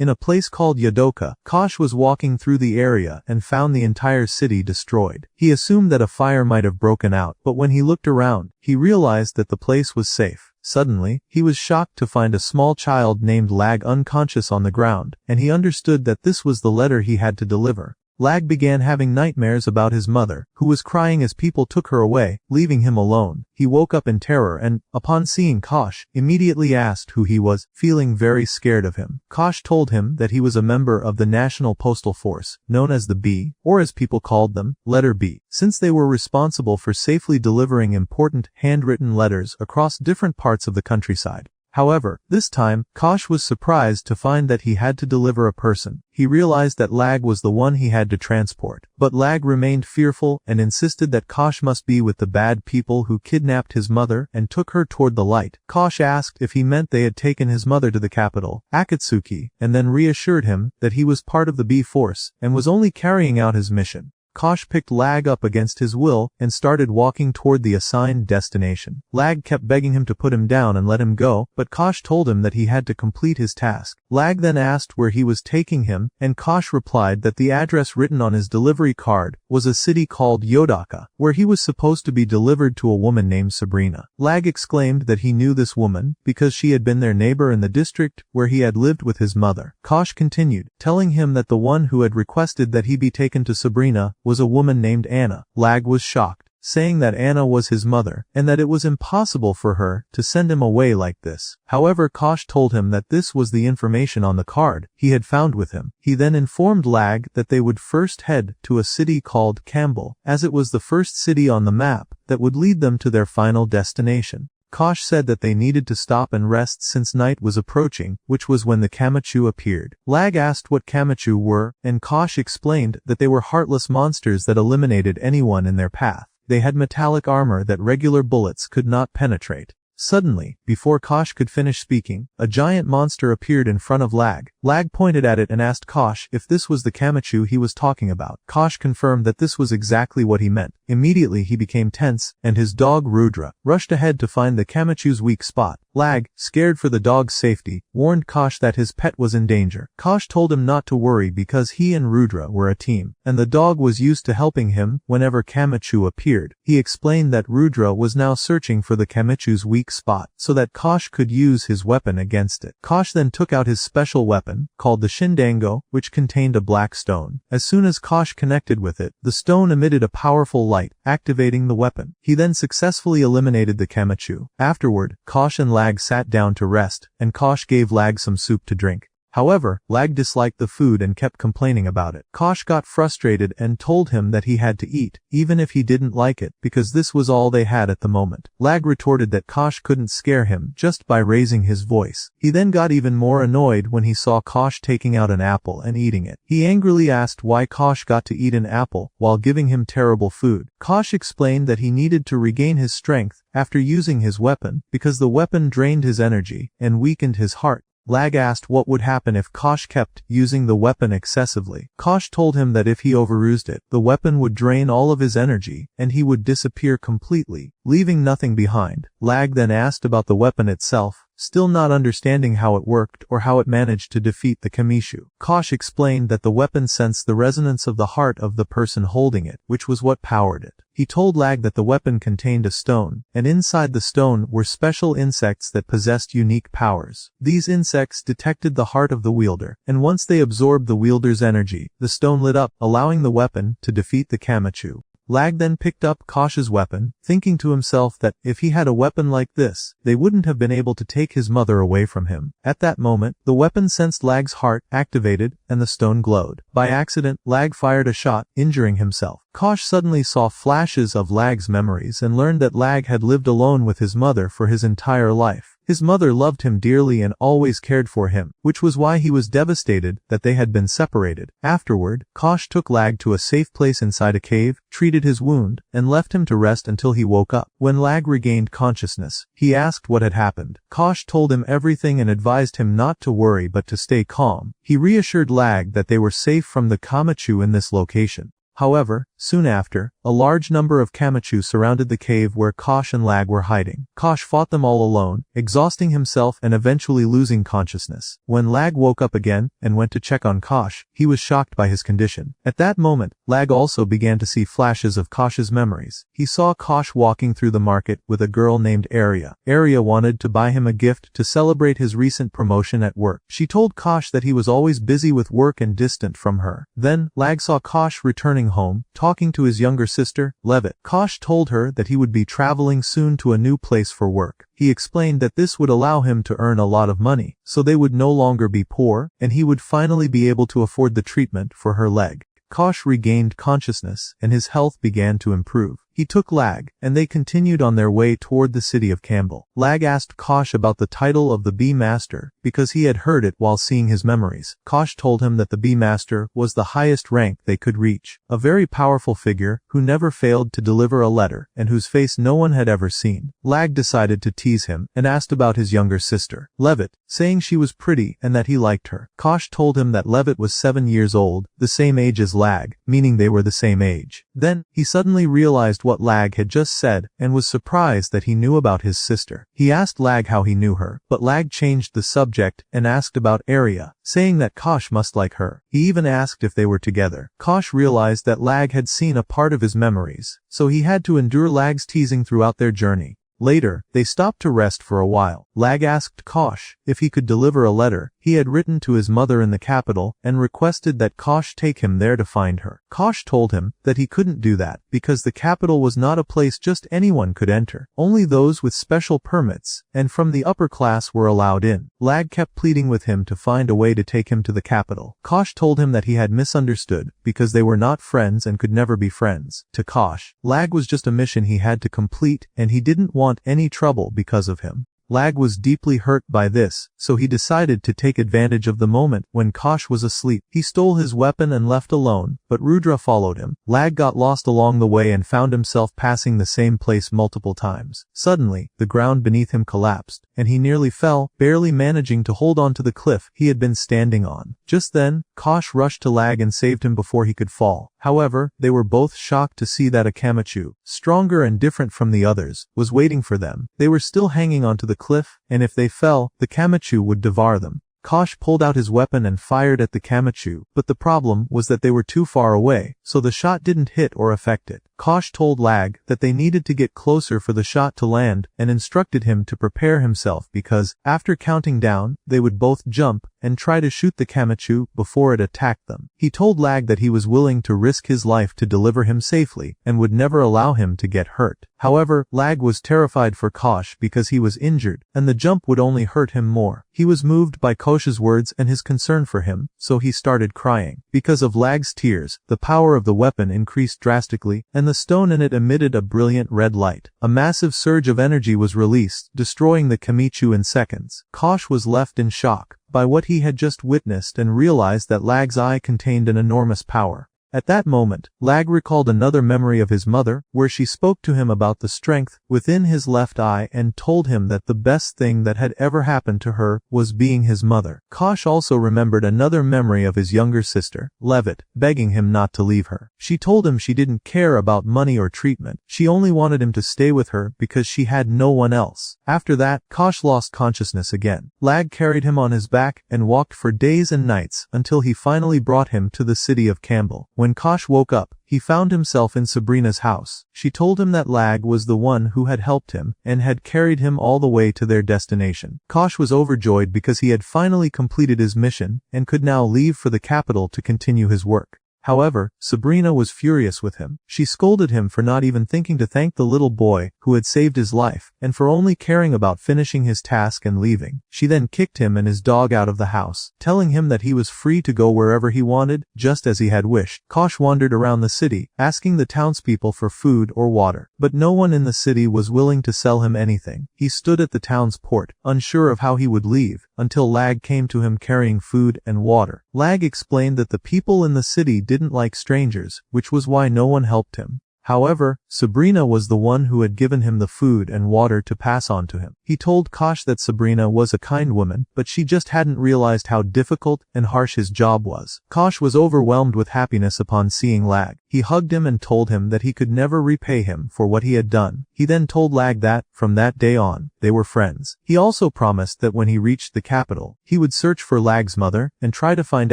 In a place called Yadoka, Kosh was walking through the area and found the entire city destroyed. He assumed that a fire might have broken out, but when he looked around, he realized that the place was safe. Suddenly, he was shocked to find a small child named Lag unconscious on the ground, and he understood that this was the letter he had to deliver. Lag began having nightmares about his mother, who was crying as people took her away, leaving him alone. He woke up in terror and, upon seeing Kosh, immediately asked who he was, feeling very scared of him. Kosh told him that he was a member of the National Postal Force, known as the B, or as people called them, letter B, since they were responsible for safely delivering important, handwritten letters across different parts of the countryside. However, this time, Kosh was surprised to find that he had to deliver a person. He realized that Lag was the one he had to transport. But Lag remained fearful and insisted that Kosh must be with the bad people who kidnapped his mother and took her toward the light. Kosh asked if he meant they had taken his mother to the capital, Akatsuki, and then reassured him that he was part of the B force and was only carrying out his mission. Kosh picked Lag up against his will and started walking toward the assigned destination. Lag kept begging him to put him down and let him go, but Kosh told him that he had to complete his task. Lag then asked where he was taking him, and Kosh replied that the address written on his delivery card was a city called Yodaka, where he was supposed to be delivered to a woman named Sabrina. Lag exclaimed that he knew this woman because she had been their neighbor in the district where he had lived with his mother. Kosh continued, telling him that the one who had requested that he be taken to Sabrina was a woman named Anna. Lag was shocked, saying that Anna was his mother, and that it was impossible for her to send him away like this. However, Kosh told him that this was the information on the card he had found with him. He then informed Lag that they would first head to a city called Campbell, as it was the first city on the map that would lead them to their final destination. Kosh said that they needed to stop and rest since night was approaching, which was when the Kamachu appeared. Lag asked what Kamachu were, and Kosh explained that they were heartless monsters that eliminated anyone in their path. They had metallic armor that regular bullets could not penetrate. Suddenly, before Kosh could finish speaking, a giant monster appeared in front of Lag. Lag pointed at it and asked Kosh if this was the Kamachu he was talking about. Kosh confirmed that this was exactly what he meant. Immediately he became tense, and his dog Rudra rushed ahead to find the Kamachu's weak spot. Lag, scared for the dog's safety, warned Kosh that his pet was in danger. Kosh told him not to worry because he and Rudra were a team, and the dog was used to helping him whenever Kamachu appeared. He explained that Rudra was now searching for the Kamachu's weak spot so that Kosh could use his weapon against it. Kosh then took out his special weapon, called the Shindango, which contained a black stone. As soon as Kosh connected with it, the stone emitted a powerful light, activating the weapon. He then successfully eliminated the Kamachu. Afterward, Kosh and Lag sat down to rest, and Kosh gave Lag some soup to drink. However, Lag disliked the food and kept complaining about it. Kosh got frustrated and told him that he had to eat, even if he didn't like it, because this was all they had at the moment. Lag retorted that Kosh couldn't scare him just by raising his voice. He then got even more annoyed when he saw Kosh taking out an apple and eating it. He angrily asked why Kosh got to eat an apple while giving him terrible food. Kosh explained that he needed to regain his strength after using his weapon because the weapon drained his energy and weakened his heart. Lag asked what would happen if Kosh kept using the weapon excessively. Kosh told him that if he overused it, the weapon would drain all of his energy, and he would disappear completely, leaving nothing behind. Lag then asked about the weapon itself, still not understanding how it worked or how it managed to defeat the Kamishu. Kosh explained that the weapon sensed the resonance of the heart of the person holding it, which was what powered it. He told Lag that the weapon contained a stone, and inside the stone were special insects that possessed unique powers. These insects detected the heart of the wielder, and once they absorbed the wielder's energy, the stone lit up, allowing the weapon to defeat the Kamachu. Lag then picked up Kosh's weapon, thinking to himself that, if he had a weapon like this, they wouldn't have been able to take his mother away from him. At that moment, the weapon sensed Lag's heart, activated, and the stone glowed. By accident, Lag fired a shot, injuring himself. Kosh suddenly saw flashes of Lag's memories and learned that Lag had lived alone with his mother for his entire life. His mother loved him dearly and always cared for him, which was why he was devastated that they had been separated. Afterward, Kosh took Lag to a safe place inside a cave, treated his wound, and left him to rest until he woke up. When Lag regained consciousness, he asked what had happened. Kosh told him everything and advised him not to worry but to stay calm. He reassured Lag that they were safe from the Kamachu in this location. However, Soon after, a large number of Kamachu surrounded the cave where Kosh and Lag were hiding. Kosh fought them all alone, exhausting himself and eventually losing consciousness. When Lag woke up again and went to check on Kosh, he was shocked by his condition. At that moment, Lag also began to see flashes of Kosh's memories. He saw Kosh walking through the market with a girl named Arya. Arya wanted to buy him a gift to celebrate his recent promotion at work. She told Kosh that he was always busy with work and distant from her. Then, Lag saw Kosh returning home, talking to his younger sister, Levitt. Kosh told her that he would be traveling soon to a new place for work. He explained that this would allow him to earn a lot of money, so they would no longer be poor, and he would finally be able to afford the treatment for her leg. Kosh regained consciousness, and his health began to improve. He took Lag, and they continued on their way toward the city of Campbell. Lag asked Kosh about the title of the Bee Master, because he had heard it while seeing his memories. Kosh told him that the Bee Master was the highest rank they could reach, a very powerful figure who never failed to deliver a letter, and whose face no one had ever seen. Lag decided to tease him, and asked about his younger sister, Levitt, saying she was pretty and that he liked her. Kosh told him that Levitt was 7 years old, the same age as Lag, meaning they were the same age. Then, he suddenly realized what Lag had just said, and was surprised that he knew about his sister. He asked Lag how he knew her, but Lag changed the subject and asked about Arya, saying that Kosh must like her. He even asked if they were together. Kosh realized that Lag had seen a part of his memories, so he had to endure Lag's teasing throughout their journey. Later, they stopped to rest for a while. Lag asked Kosh if he could deliver a letter he had written to his mother in the capital and requested that Kosh take him there to find her. Kosh told him that he couldn't do that because the capital was not a place just anyone could enter. Only those with special permits and from the upper class were allowed in. Lag kept pleading with him to find a way to take him to the capital. Kosh told him that he had misunderstood because they were not friends and could never be friends. To Kosh, Lag was just a mission he had to complete and he didn't want any trouble because of him. Lag was deeply hurt by this, so he decided to take advantage of the moment when Kosh was asleep. He stole his weapon and left alone, but Rudra followed him. Lag got lost along the way and found himself passing the same place multiple times. Suddenly, the ground beneath him collapsed, and he nearly fell, barely managing to hold on to the cliff he had been standing on. Just then, Kosh rushed to Lag and saved him before he could fall. However, they were both shocked to see that a Kamachu, stronger and different from the others, was waiting for them. They were still hanging onto the cliff, and if they fell, the Kamachu would devour them. Kosh pulled out his weapon and fired at the Kamachu, but the problem was that they were too far away, so the shot didn't hit or affect it. Kosh told Lag that they needed to get closer for the shot to land and instructed him to prepare himself because, after counting down, they would both jump and try to shoot the Kamachu before it attacked them. He told Lag that he was willing to risk his life to deliver him safely and would never allow him to get hurt. However, Lag was terrified for Kosh because he was injured, and the jump would only hurt him more. He was moved by Kosh's words and his concern for him, so he started crying. Because of Lag's tears, the power of the weapon increased drastically, and the stone in it emitted a brilliant red light. A massive surge of energy was released, destroying the Kamichu in seconds. Kosh was left in shock by what he had just witnessed and realized that Lag's eye contained an enormous power. At that moment, Lag recalled another memory of his mother, where she spoke to him about the strength within his left eye and told him that the best thing that had ever happened to her was being his mother. Kosh also remembered another memory of his younger sister, Levitt, begging him not to leave her. She told him she didn't care about money or treatment. She only wanted him to stay with her because she had no one else. After that, Kosh lost consciousness again. Lag carried him on his back and walked for days and nights until he finally brought him to the city of Campbell. When Kosh woke up, he found himself in Sabrina's house. She told him that Lag was the one who had helped him and had carried him all the way to their destination. Kosh was overjoyed because he had finally completed his mission and could now leave for the capital to continue his work. However, Sabrina was furious with him. She scolded him for not even thinking to thank the little boy who had saved his life, and for only caring about finishing his task and leaving. She then kicked him and his dog out of the house, telling him that he was free to go wherever he wanted, just as he had wished. Kosh wandered around the city, asking the townspeople for food or water, but no one in the city was willing to sell him anything. He stood at the town's port, unsure of how he would leave, until Lag came to him carrying food and water. Lag explained that the people in the city didn't like strangers, which was why no one helped him. However, Sabrina was the one who had given him the food and water to pass on to him. He told Kosh that Sabrina was a kind woman, but she just hadn't realized how difficult and harsh his job was. Kosh was overwhelmed with happiness upon seeing Lag. He hugged him and told him that he could never repay him for what he had done. He then told Lag that, from that day on, they were friends. He also promised that when he reached the capital, he would search for Lag's mother and try to find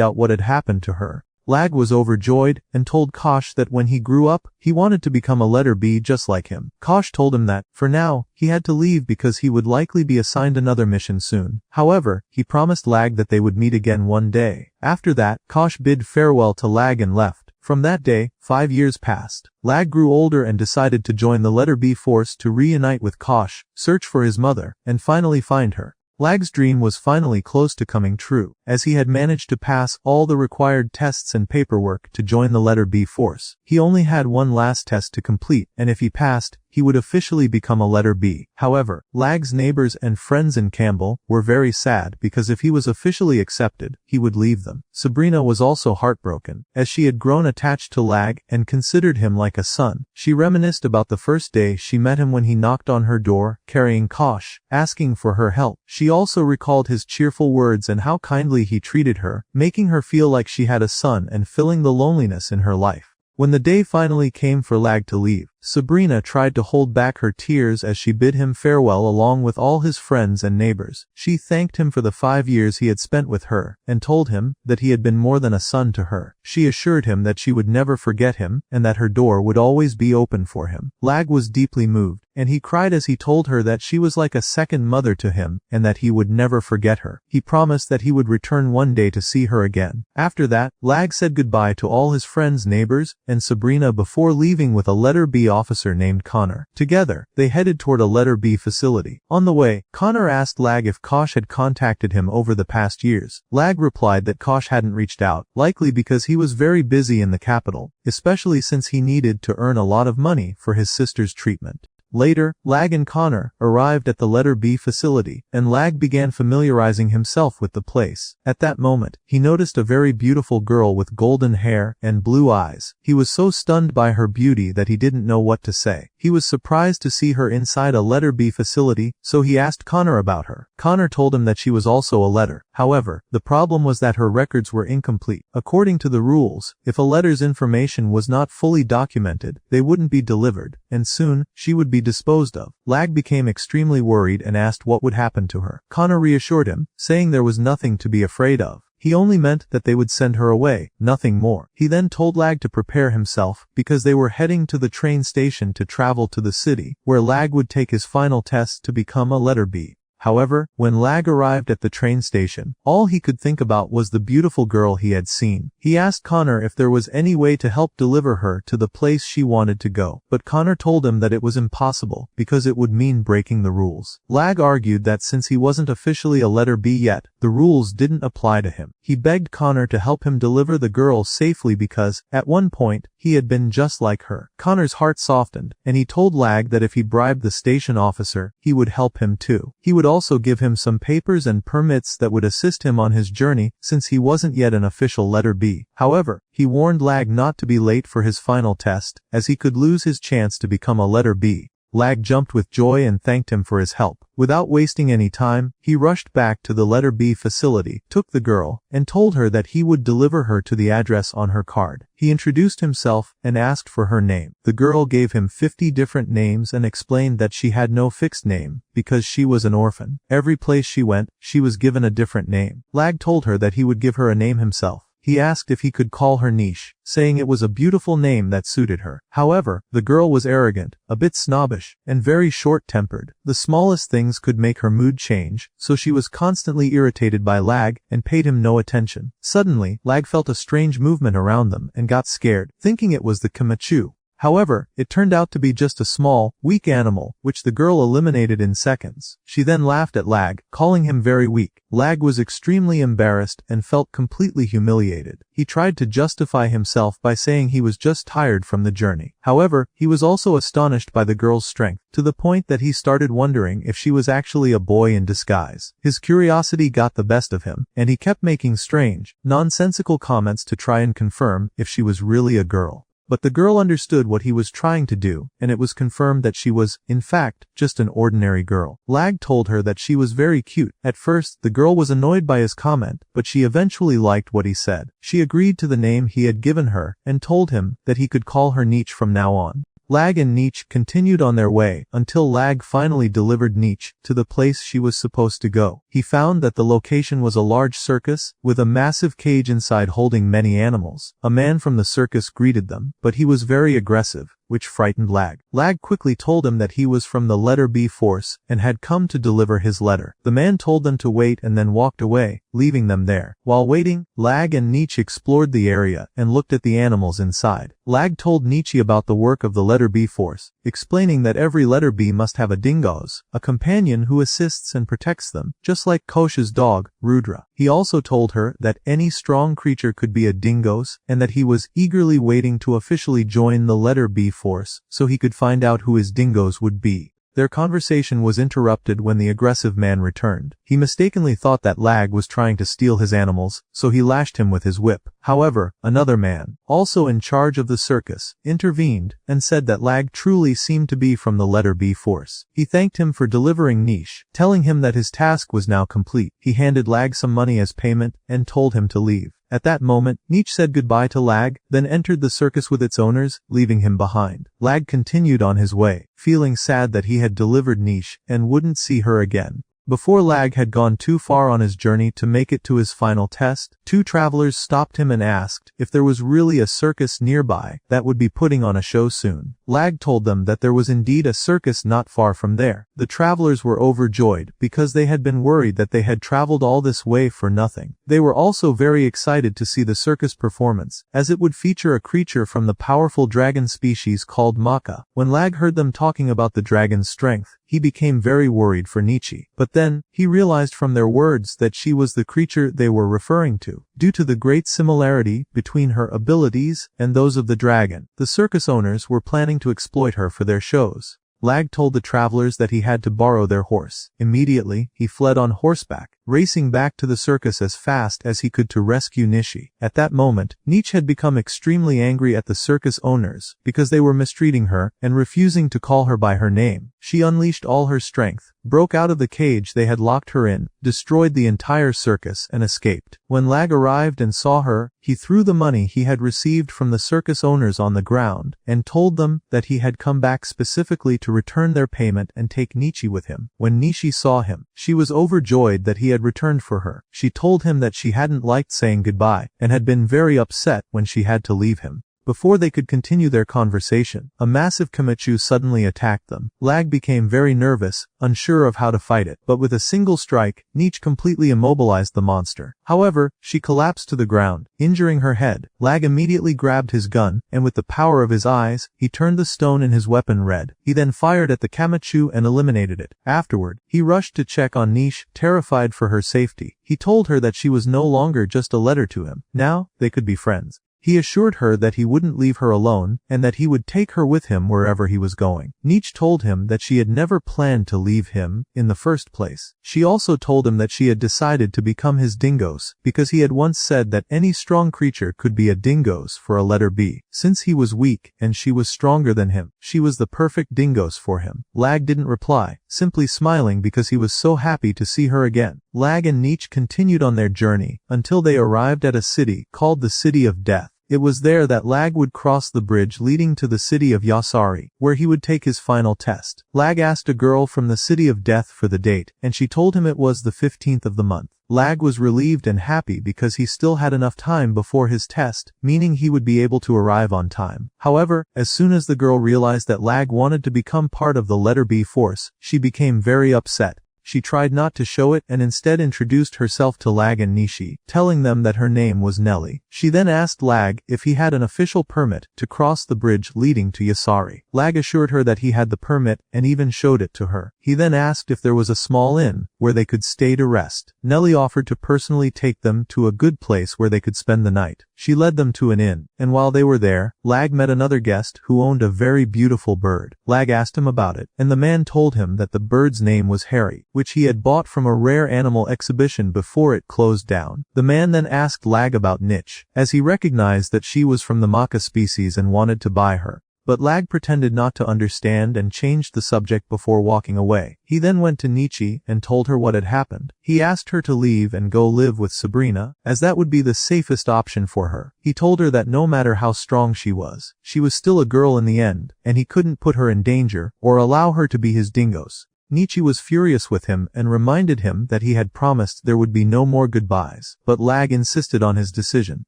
out what had happened to her. Lag was overjoyed and told Kosh that when he grew up, he wanted to become a letter B just like him. Kosh told him that, for now, he had to leave because he would likely be assigned another mission soon. However, he promised Lag that they would meet again one day. After that, Kosh bid farewell to Lag and left. From that day, 5 years passed. Lag grew older and decided to join the letter B force to reunite with Kosh, search for his mother, and finally find her. Lag's dream was finally close to coming true, as he had managed to pass all the required tests and paperwork to join the letter B force. He only had one last test to complete, and if he passed, he would officially become a letter B. However, Lag's neighbors and friends in Campbell were very sad because if he was officially accepted, he would leave them. Sabrina was also heartbroken, as she had grown attached to Lag and considered him like a son. She reminisced about the first day she met him when he knocked on her door, carrying Kosh, asking for her help. She also recalled his cheerful words and how kindly he treated her, making her feel like she had a son and filling the loneliness in her life. When the day finally came for Lag to leave, Sabrina tried to hold back her tears as she bid him farewell along with all his friends and neighbors. She thanked him for the 5 years he had spent with her, and told him that he had been more than a son to her. She assured him that she would never forget him, and that her door would always be open for him. Lag was deeply moved, and he cried as he told her that she was like a second mother to him, and that he would never forget her. He promised that he would return one day to see her again. After that, Lag said goodbye to all his friends, neighbors, and Sabrina before leaving with a letter B officer named Connor. Together, they headed toward a letter B facility. On the way, Connor asked Lag if Kosh had contacted him over the past years. Lag replied that Kosh hadn't reached out, likely because he was very busy in the capital, especially since he needed to earn a lot of money for his sister's treatment. Later, Lag and Connor arrived at the letter B facility, and Lag began familiarizing himself with the place. At that moment, he noticed a very beautiful girl with golden hair and blue eyes. He was so stunned by her beauty that he didn't know what to say. He was surprised to see her inside a letter B facility, so he asked Connor about her. Connor told him that she was also a letter. However, the problem was that her records were incomplete. According to the rules, if a letter's information was not fully documented, they wouldn't be delivered, and soon, she would be disposed of. Lag became extremely worried and asked what would happen to her. Connor reassured him, saying there was nothing to be afraid of. He only meant that they would send her away, nothing more. He then told Lag to prepare himself, because they were heading to the train station to travel to the city, where Lag would take his final test to become a letter B. However, when Lag arrived at the train station, all he could think about was the beautiful girl he had seen. He asked Connor if there was any way to help deliver her to the place she wanted to go, but Connor told him that it was impossible, because it would mean breaking the rules. Lag argued that since he wasn't officially a letter B yet, the rules didn't apply to him. He begged Connor to help him deliver the girl safely because, at one point, he had been just like her. Connor's heart softened, and he told Lag that if he bribed the station officer, he would help him too. He would also give him some papers and permits that would assist him on his journey, since he wasn't yet an official letter B. However, he warned Lag not to be late for his final test, as he could lose his chance to become a letter B. Lag jumped with joy and thanked him for his help. Without wasting any time, he rushed back to the letter B facility, took the girl, and told her that he would deliver her to the address on her card. He introduced himself and asked for her name. The girl gave him 50 different names and explained that she had no fixed name, because she was an orphan. Every place she went, she was given a different name. Lag told her that he would give her a name himself. He asked if he could call her Niche, saying it was a beautiful name that suited her. However, the girl was arrogant, a bit snobbish, and very short-tempered. The smallest things could make her mood change, so she was constantly irritated by Lag and paid him no attention. Suddenly, Lag felt a strange movement around them and got scared, thinking it was the Kamachu. However, it turned out to be just a small, weak animal, which the girl eliminated in seconds. She then laughed at Lag, calling him very weak. Lag was extremely embarrassed and felt completely humiliated. He tried to justify himself by saying he was just tired from the journey. However, he was also astonished by the girl's strength, to the point that he started wondering if she was actually a boy in disguise. His curiosity got the best of him, and he kept making strange, nonsensical comments to try and confirm if she was really a girl. But the girl understood what he was trying to do, and it was confirmed that she was, in fact, just an ordinary girl. Lag told her that she was very cute. At first, the girl was annoyed by his comment, but she eventually liked what he said. She agreed to the name he had given her, and told him that he could call her Nietzsche from now on. Lag and Nietzsche continued on their way until Lag finally delivered Nietzsche to the place she was supposed to go. He found that the location was a large circus with a massive cage inside holding many animals. A man from the circus greeted them, but he was very aggressive, which frightened Lag. Lag quickly told him that he was from the letter B force and had come to deliver his letter. The man told them to wait and then walked away, leaving them there. While waiting, Lag and Nietzsche explored the area and looked at the animals inside. Lag told Nietzsche about the work of the letter B force, explaining that every letter B must have a dingoes, a companion who assists and protects them, just like Kosh's dog, Rudra. He also told her that any strong creature could be a dingoes, and that he was eagerly waiting to officially join the letter B force so he could find out who his dingoes would be. Their conversation was interrupted when the aggressive man returned. He mistakenly thought that Lag was trying to steal his animals, so he lashed him with his whip. However, another man, also in charge of the circus, intervened and said that Lag truly seemed to be from the letter B force. He thanked him for delivering Nietzsche, telling him that his task was now complete. He handed Lag some money as payment and told him to leave. At that moment, Nietzsche said goodbye to Lag, then entered the circus with its owners, leaving him behind. Lag continued on his way, feeling sad that he had delivered Nietzsche and wouldn't see her again. Before Lag had gone too far on his journey to make it to his final test, two travelers stopped him and asked if there was really a circus nearby that would be putting on a show soon. Lag told them that there was indeed a circus not far from there. The travelers were overjoyed because they had been worried that they had traveled all this way for nothing. They were also very excited to see the circus performance, as it would feature a creature from the powerful dragon species called Maca. When Lag heard them talking about the dragon's strength, he became very worried for Nietzsche. But then, he realized from their words that she was the creature they were referring to. Due to the great similarity between her abilities and those of the dragon, the circus owners were planning to exploit her for their shows. Lag told the travelers that he had to borrow their horse. Immediately, he fled on horseback, racing back to the circus as fast as he could to rescue Nietzsche. At that moment, Nietzsche had become extremely angry at the circus owners because they were mistreating her and refusing to call her by her name. She unleashed all her strength, broke out of the cage they had locked her in, destroyed the entire circus, and escaped. When Lag arrived and saw her, he threw the money he had received from the circus owners on the ground and told them that he had come back specifically to return their payment and take Nietzsche with him. When Nietzsche saw him, she was overjoyed that he had returned for her. She told him that she hadn't liked saying goodbye and had been very upset when she had to leave him. Before they could continue their conversation, a massive Kamechu suddenly attacked them. Lag became very nervous, unsure of how to fight it, but with a single strike, Nietzsche completely immobilized the monster. However, she collapsed to the ground, injuring her head. Lag immediately grabbed his gun, and with the power of his eyes, he turned the stone in his weapon red. He then fired at the Kamechu and eliminated it. Afterward, he rushed to check on Nietzsche, terrified for her safety. He told her that she was no longer just a letter to him. Now, they could be friends. He assured her that he wouldn't leave her alone and that he would take her with him wherever he was going. Nietzsche told him that she had never planned to leave him in the first place. She also told him that she had decided to become his dingoes because he had once said that any strong creature could be a dingoes for a letter B. Since he was weak and she was stronger than him, she was the perfect dingoes for him. Lag didn't reply, simply smiling because he was so happy to see her again. Lag and Nietzsche continued on their journey until they arrived at a city called the City of Death. It was there that Lag would cross the bridge leading to the city of Yasari, where he would take his final test. Lag asked a girl from the City of Death for the date, and she told him it was the 15th of the month. Lag was relieved and happy because he still had enough time before his test, meaning he would be able to arrive on time. However, as soon as the girl realized that Lag wanted to become part of the letter B force, she became very upset. She tried not to show it and instead introduced herself to Lag and Nietzsche, telling them that her name was Nelly. She then asked Lag if he had an official permit to cross the bridge leading to Yasari. Lag assured her that he had the permit and even showed it to her. He He then asked if there was a small inn where they could stay to rest. Nelly offered to personally take them to a good place where they could spend the night. She led them to an inn, and while they were there, Lag met another guest who owned a very beautiful bird. Lag asked him about it, and the man told him that the bird's name was Harry, which he had bought from a rare animal exhibition before it closed down. The man then asked Lag about Niche, as he recognized that she was from the maca species and wanted to buy her. But Lag pretended not to understand and changed the subject before walking away. He then went to Nietzsche and told her what had happened. He asked her to leave and go live with Sabrina, as that would be the safest option for her. He told her that no matter how strong she was still a girl in the end, and he couldn't put her in danger or allow her to be his dingoes. Nietzsche was furious with him and reminded him that he had promised there would be no more goodbyes, but Lag insisted on his decision.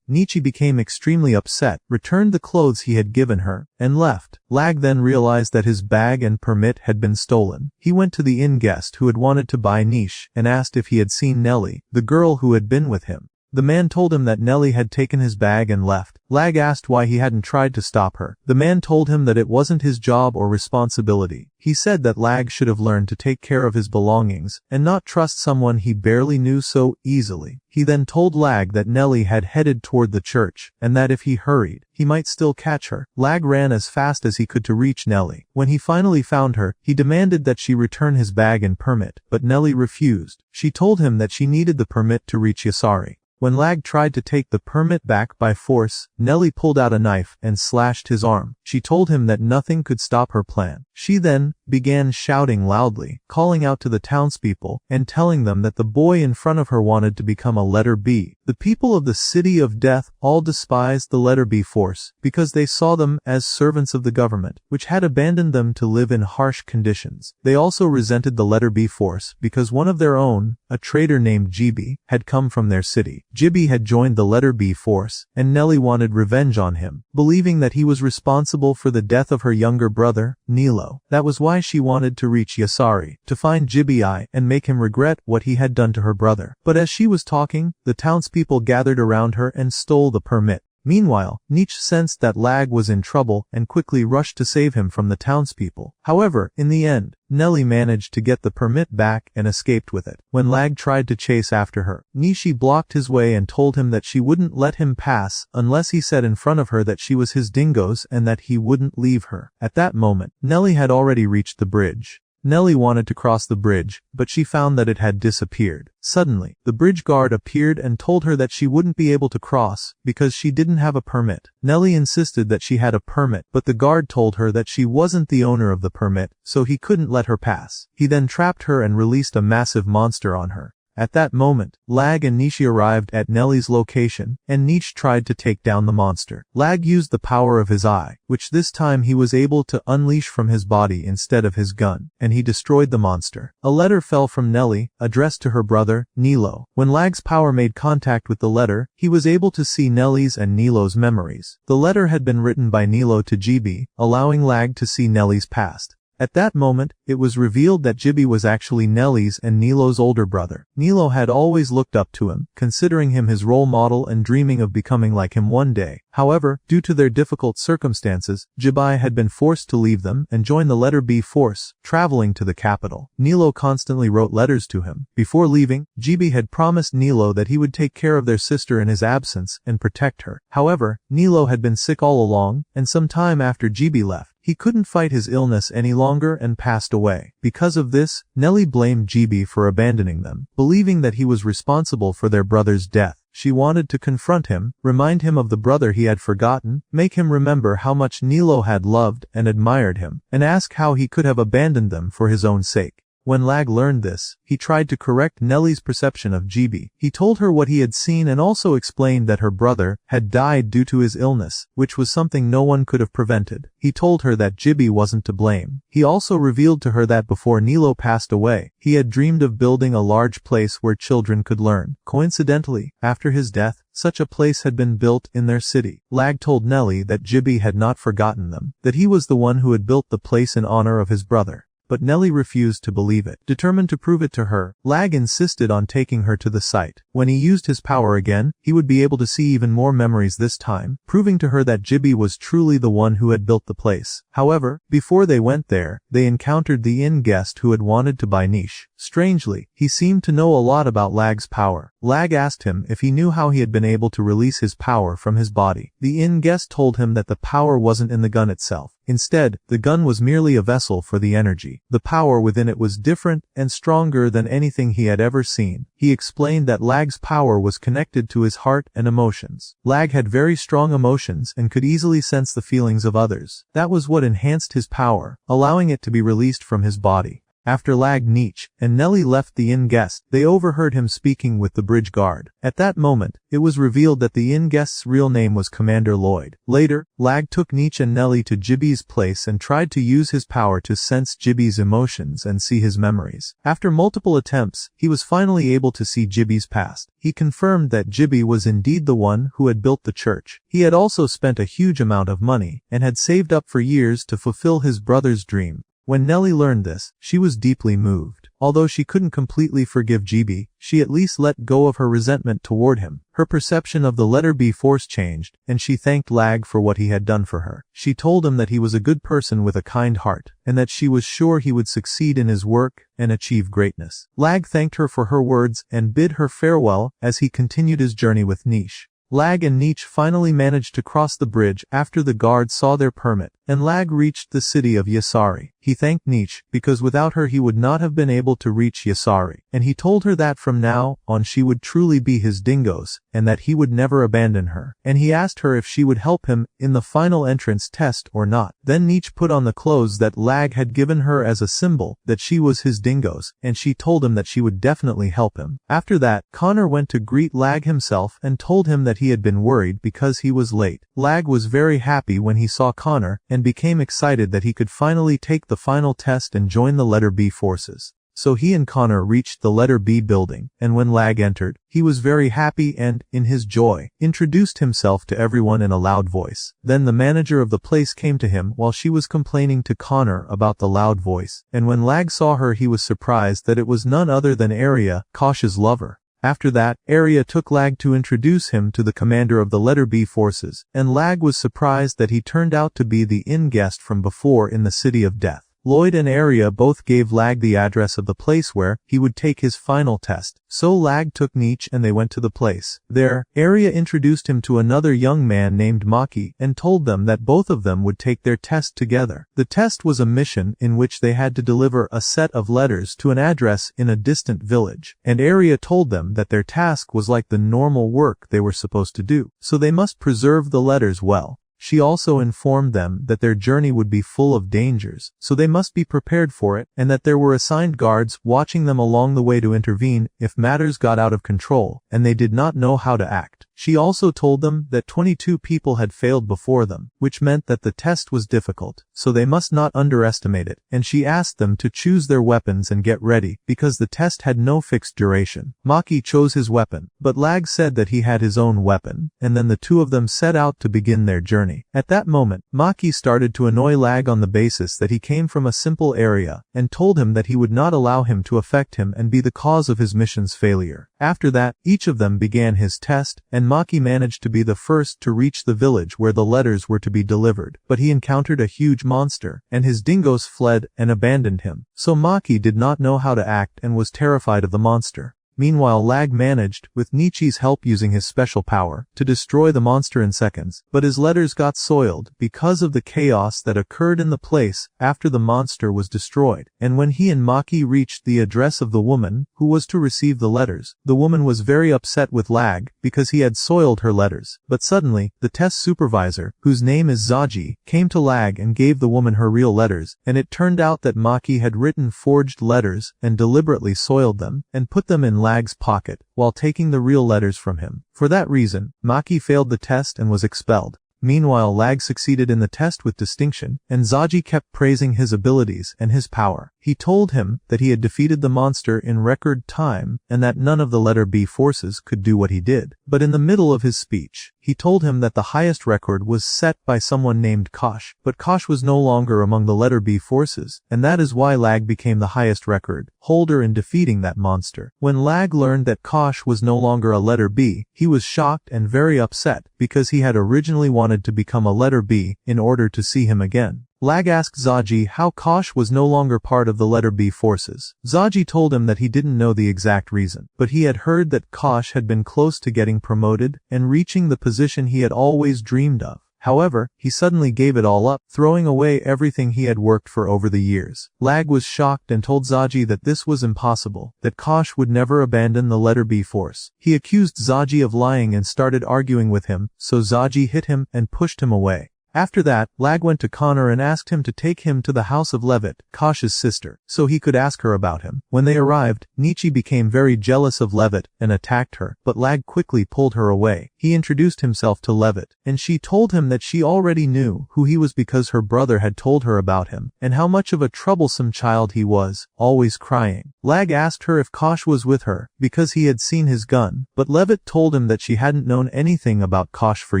Nietzsche became extremely upset, returned the clothes he had given her, and left. Lag then realized that his bag and permit had been stolen. He went to the inn guest who had wanted to buy Niche and asked if he had seen Nelly, the girl who had been with him. The man told him that Nelly had taken his bag and left. Lag asked why he hadn't tried to stop her. The man told him that it wasn't his job or responsibility. He said that Lag should have learned to take care of his belongings and not trust someone he barely knew so easily. He then told Lag that Nelly had headed toward the church and that if he hurried, he might still catch her. Lag ran as fast as he could to reach Nelly. When he finally found her, he demanded that she return his bag and permit, but Nelly refused. She told him that she needed the permit to reach Yasari. When Lag tried to take the permit back by force, Nelly pulled out a knife and slashed his arm. She told him that nothing could stop her plan. She then began shouting loudly, calling out to the townspeople, and telling them that the boy in front of her wanted to become a letter B. The people of the City of Death all despised the letter B force because they saw them as servants of the government, which had abandoned them to live in harsh conditions. They also resented the letter B force because one of their own, a traitor named Gibi, had come from their city. Gibi had joined the letter B force, and Nelly wanted revenge on him, believing that he was responsible for the death of her younger brother, Nilo. That was why she wanted to reach Yasari, to find Gibi and make him regret what he had done to her brother. But as she was talking, the townspeople gathered around her and stole the permit. Meanwhile, Nietzsche sensed that Lag was in trouble and quickly rushed to save him from the townspeople. However, in the end, Nelly managed to get the permit back and escaped with it. When Lag tried to chase after her, Nietzsche blocked his way and told him that she wouldn't let him pass unless he said in front of her that she was his dingoes and that he wouldn't leave her. At that moment, Nelly had already reached the bridge. Nelly wanted to cross the bridge, but she found that it had disappeared. Suddenly, the bridge guard appeared and told her that she wouldn't be able to cross because she didn't have a permit. Nelly insisted that she had a permit, but the guard told her that she wasn't the owner of the permit, so he couldn't let her pass. He then trapped her and released a massive monster on her. At that moment, Lag and Nietzsche arrived at Nelly's location, and Nietzsche tried to take down the monster. Lag used the power of his eye, which this time he was able to unleash from his body instead of his gun, and he destroyed the monster. A letter fell from Nelly, addressed to her brother, Nilo. When Lag's power made contact with the letter, he was able to see Nelly's and Nilo's memories. The letter had been written by Nilo to Gibi, allowing Lag to see Nelly's past. At that moment, it was revealed that Gibi was actually Nelly's and Nilo's older brother. Nilo had always looked up to him, considering him his role model and dreaming of becoming like him one day. However, due to their difficult circumstances, Gibi had been forced to leave them and join the letter B force, traveling to the capital. Nilo constantly wrote letters to him. Before leaving, Gibi had promised Nilo that he would take care of their sister in his absence and protect her. However, Nilo had been sick all along, and some time after Gibi left, he couldn't fight his illness any longer and passed away. Because of this, Nelly blamed Gibi for abandoning them, believing that he was responsible for their brother's death. She wanted to confront him, remind him of the brother he had forgotten, make him remember how much Nilo had loved and admired him, and ask how he could have abandoned them for his own sake. When Lag learned this, he tried to correct Nelly's perception of Gibi. He told her what he had seen and also explained that her brother had died due to his illness, which was something no one could have prevented. He told her that Gibi wasn't to blame. He also revealed to her that before Nilo passed away, he had dreamed of building a large place where children could learn. Coincidentally, after his death, such a place had been built in their city. Lag told Nelly that Gibi had not forgotten them, that he was the one who had built the place in honor of his brother. but Nelly refused to believe it. Determined to prove it to her, Lag insisted on taking her to the site. When he used his power again, he would be able to see even more memories this time, proving to her that Gibby was truly the one who had built the place. However, before they went there, they encountered the inn guest who had wanted to buy niche. Strangely, he seemed to know a lot about Lag's power. Lag asked him if he knew how he had been able to release his power from his body. The inn guest told him that the power wasn't in the gun itself. Instead, the gun was merely a vessel for the energy. The power within it was different and stronger than anything he had ever seen. He explained that Lag's power was connected to his heart and emotions. Lag had very strong emotions and could easily sense the feelings of others. That was what enhanced his power, allowing it to be released from his body. After Lag, Nietzsche, and Nelly left the inn guest, they overheard him speaking with the bridge guard. At that moment, it was revealed that the inn guest's real name was Commander Lloyd. Later, Lag took Nietzsche and Nelly to Gibby's place and tried to use his power to sense Gibby's emotions and see his memories. After multiple attempts, he was finally able to see Gibby's past. He confirmed that Gibby was indeed the one who had built the church. He had also spent a huge amount of money, and had saved up for years to fulfill his brother's dream. When Nelly learned this, she was deeply moved. Although she couldn't completely forgive Gibby, she at least let go of her resentment toward him. Her perception of the letter B force changed, and she thanked Lag for what he had done for her. She told him that he was a good person with a kind heart, and that she was sure he would succeed in his work and achieve greatness. Lag thanked her for her words and bid her farewell as he continued his journey with Nietzsche. Lag and Nietzsche finally managed to cross the bridge after the guard saw their permit, and Lag reached the city of Yasari. He thanked Nietzsche because without her he would not have been able to reach Yasari, and he told her that from now on she would truly be his dingoes, and that he would never abandon her. And he asked her if she would help him in the final entrance test or not. Then Nietzsche put on the clothes that Lag had given her as a symbol that she was his dingoes, and she told him that she would definitely help him. After that, Connor went to greet Lag himself and told him that he had been worried because he was late. Lag was very happy when he saw Connor and became excited that he could finally take the final test and join the letter B forces. So he and Connor reached the letter B building, and when Lag entered, he was very happy and, in his joy, introduced himself to everyone in a loud voice. Then the manager of the place came to him while she was complaining to Connor about the loud voice, and when Lag saw her he was surprised that it was none other than Arya, Kosh's lover. After that, Arya took Lag to introduce him to the commander of the letter B forces, and Lag was surprised that he turned out to be the inn guest from before in the City of Death. Lloyd and Arya both gave Lag the address of the place where he would take his final test, so Lag took Nietzsche and they went to the place. There, Arya introduced him to another young man named Maki and told them that both of them would take their test together. The test was a mission in which they had to deliver a set of letters to an address in a distant village, and Arya told them that their task was like the normal work they were supposed to do, so they must preserve the letters well. She also informed them that their journey would be full of dangers, so they must be prepared for it, and that there were assigned guards watching them along the way to intervene if matters got out of control, and they did not know how to act. She also told them that 22 people had failed before them, which meant that the test was difficult, so they must not underestimate it, and she asked them to choose their weapons and get ready, because the test had no fixed duration. Maki chose his weapon, but Lag said that he had his own weapon, and then the two of them set out to begin their journey. At that moment, Maki started to annoy Lag on the basis that he came from a simple area, and told him that he would not allow him to affect him and be the cause of his mission's failure. After that, each of them began his test, and Maki managed to be the first to reach the village where the letters were to be delivered, but he encountered a huge monster, and his dingoes fled and abandoned him. So Maki did not know how to act and was terrified of the monster. Meanwhile, Lag managed, with Nietzsche's help using his special power, to destroy the monster in seconds, but his letters got soiled because of the chaos that occurred in the place after the monster was destroyed. And when he and Maki reached the address of the woman who was to receive the letters, the woman was very upset with Lag because he had soiled her letters. But suddenly, the test supervisor, whose name is Zaji, came to Lag and gave the woman her real letters, and it turned out that Maki had written forged letters and deliberately soiled them and put them in Lag's pocket while taking the real letters from him. For that reason, Maki failed the test and was expelled. Meanwhile, Lag succeeded in the test with distinction, and Zaji kept praising his abilities and his power. He told him that he had defeated the monster in record time and that none of the letter B forces could do what he did. But in the middle of his speech, he told him that the highest record was set by someone named Kosh, but Kosh was no longer among the letter B forces, and that is why Lag became the highest record holder in defeating that monster. When Lag learned that Kosh was no longer a letter B, he was shocked and very upset because he had originally wanted to become a letter B in order to see him again. Lag asked Zaji how Kosh was no longer part of the letter B forces. Zaji told him that he didn't know the exact reason, but he had heard that Kosh had been close to getting promoted and reaching the position he had always dreamed of. However, he suddenly gave it all up, throwing away everything he had worked for over the years. Lag was shocked and told Zaji that this was impossible, that Kosh would never abandon the letter B force. He accused Zaji of lying and started arguing with him, so Zaji hit him and pushed him away. After that, Lag went to Connor and asked him to take him to the house of Levitt, Kosh's sister, so he could ask her about him. When they arrived, Nietzsche became very jealous of Levitt and attacked her, but Lag quickly pulled her away. He introduced himself to Levitt, and she told him that she already knew who he was because her brother had told her about him, and how much of a troublesome child he was, always crying. Lag asked her if Kosh was with her, because he had seen his gun, but Levitt told him that she hadn't known anything about Kosh for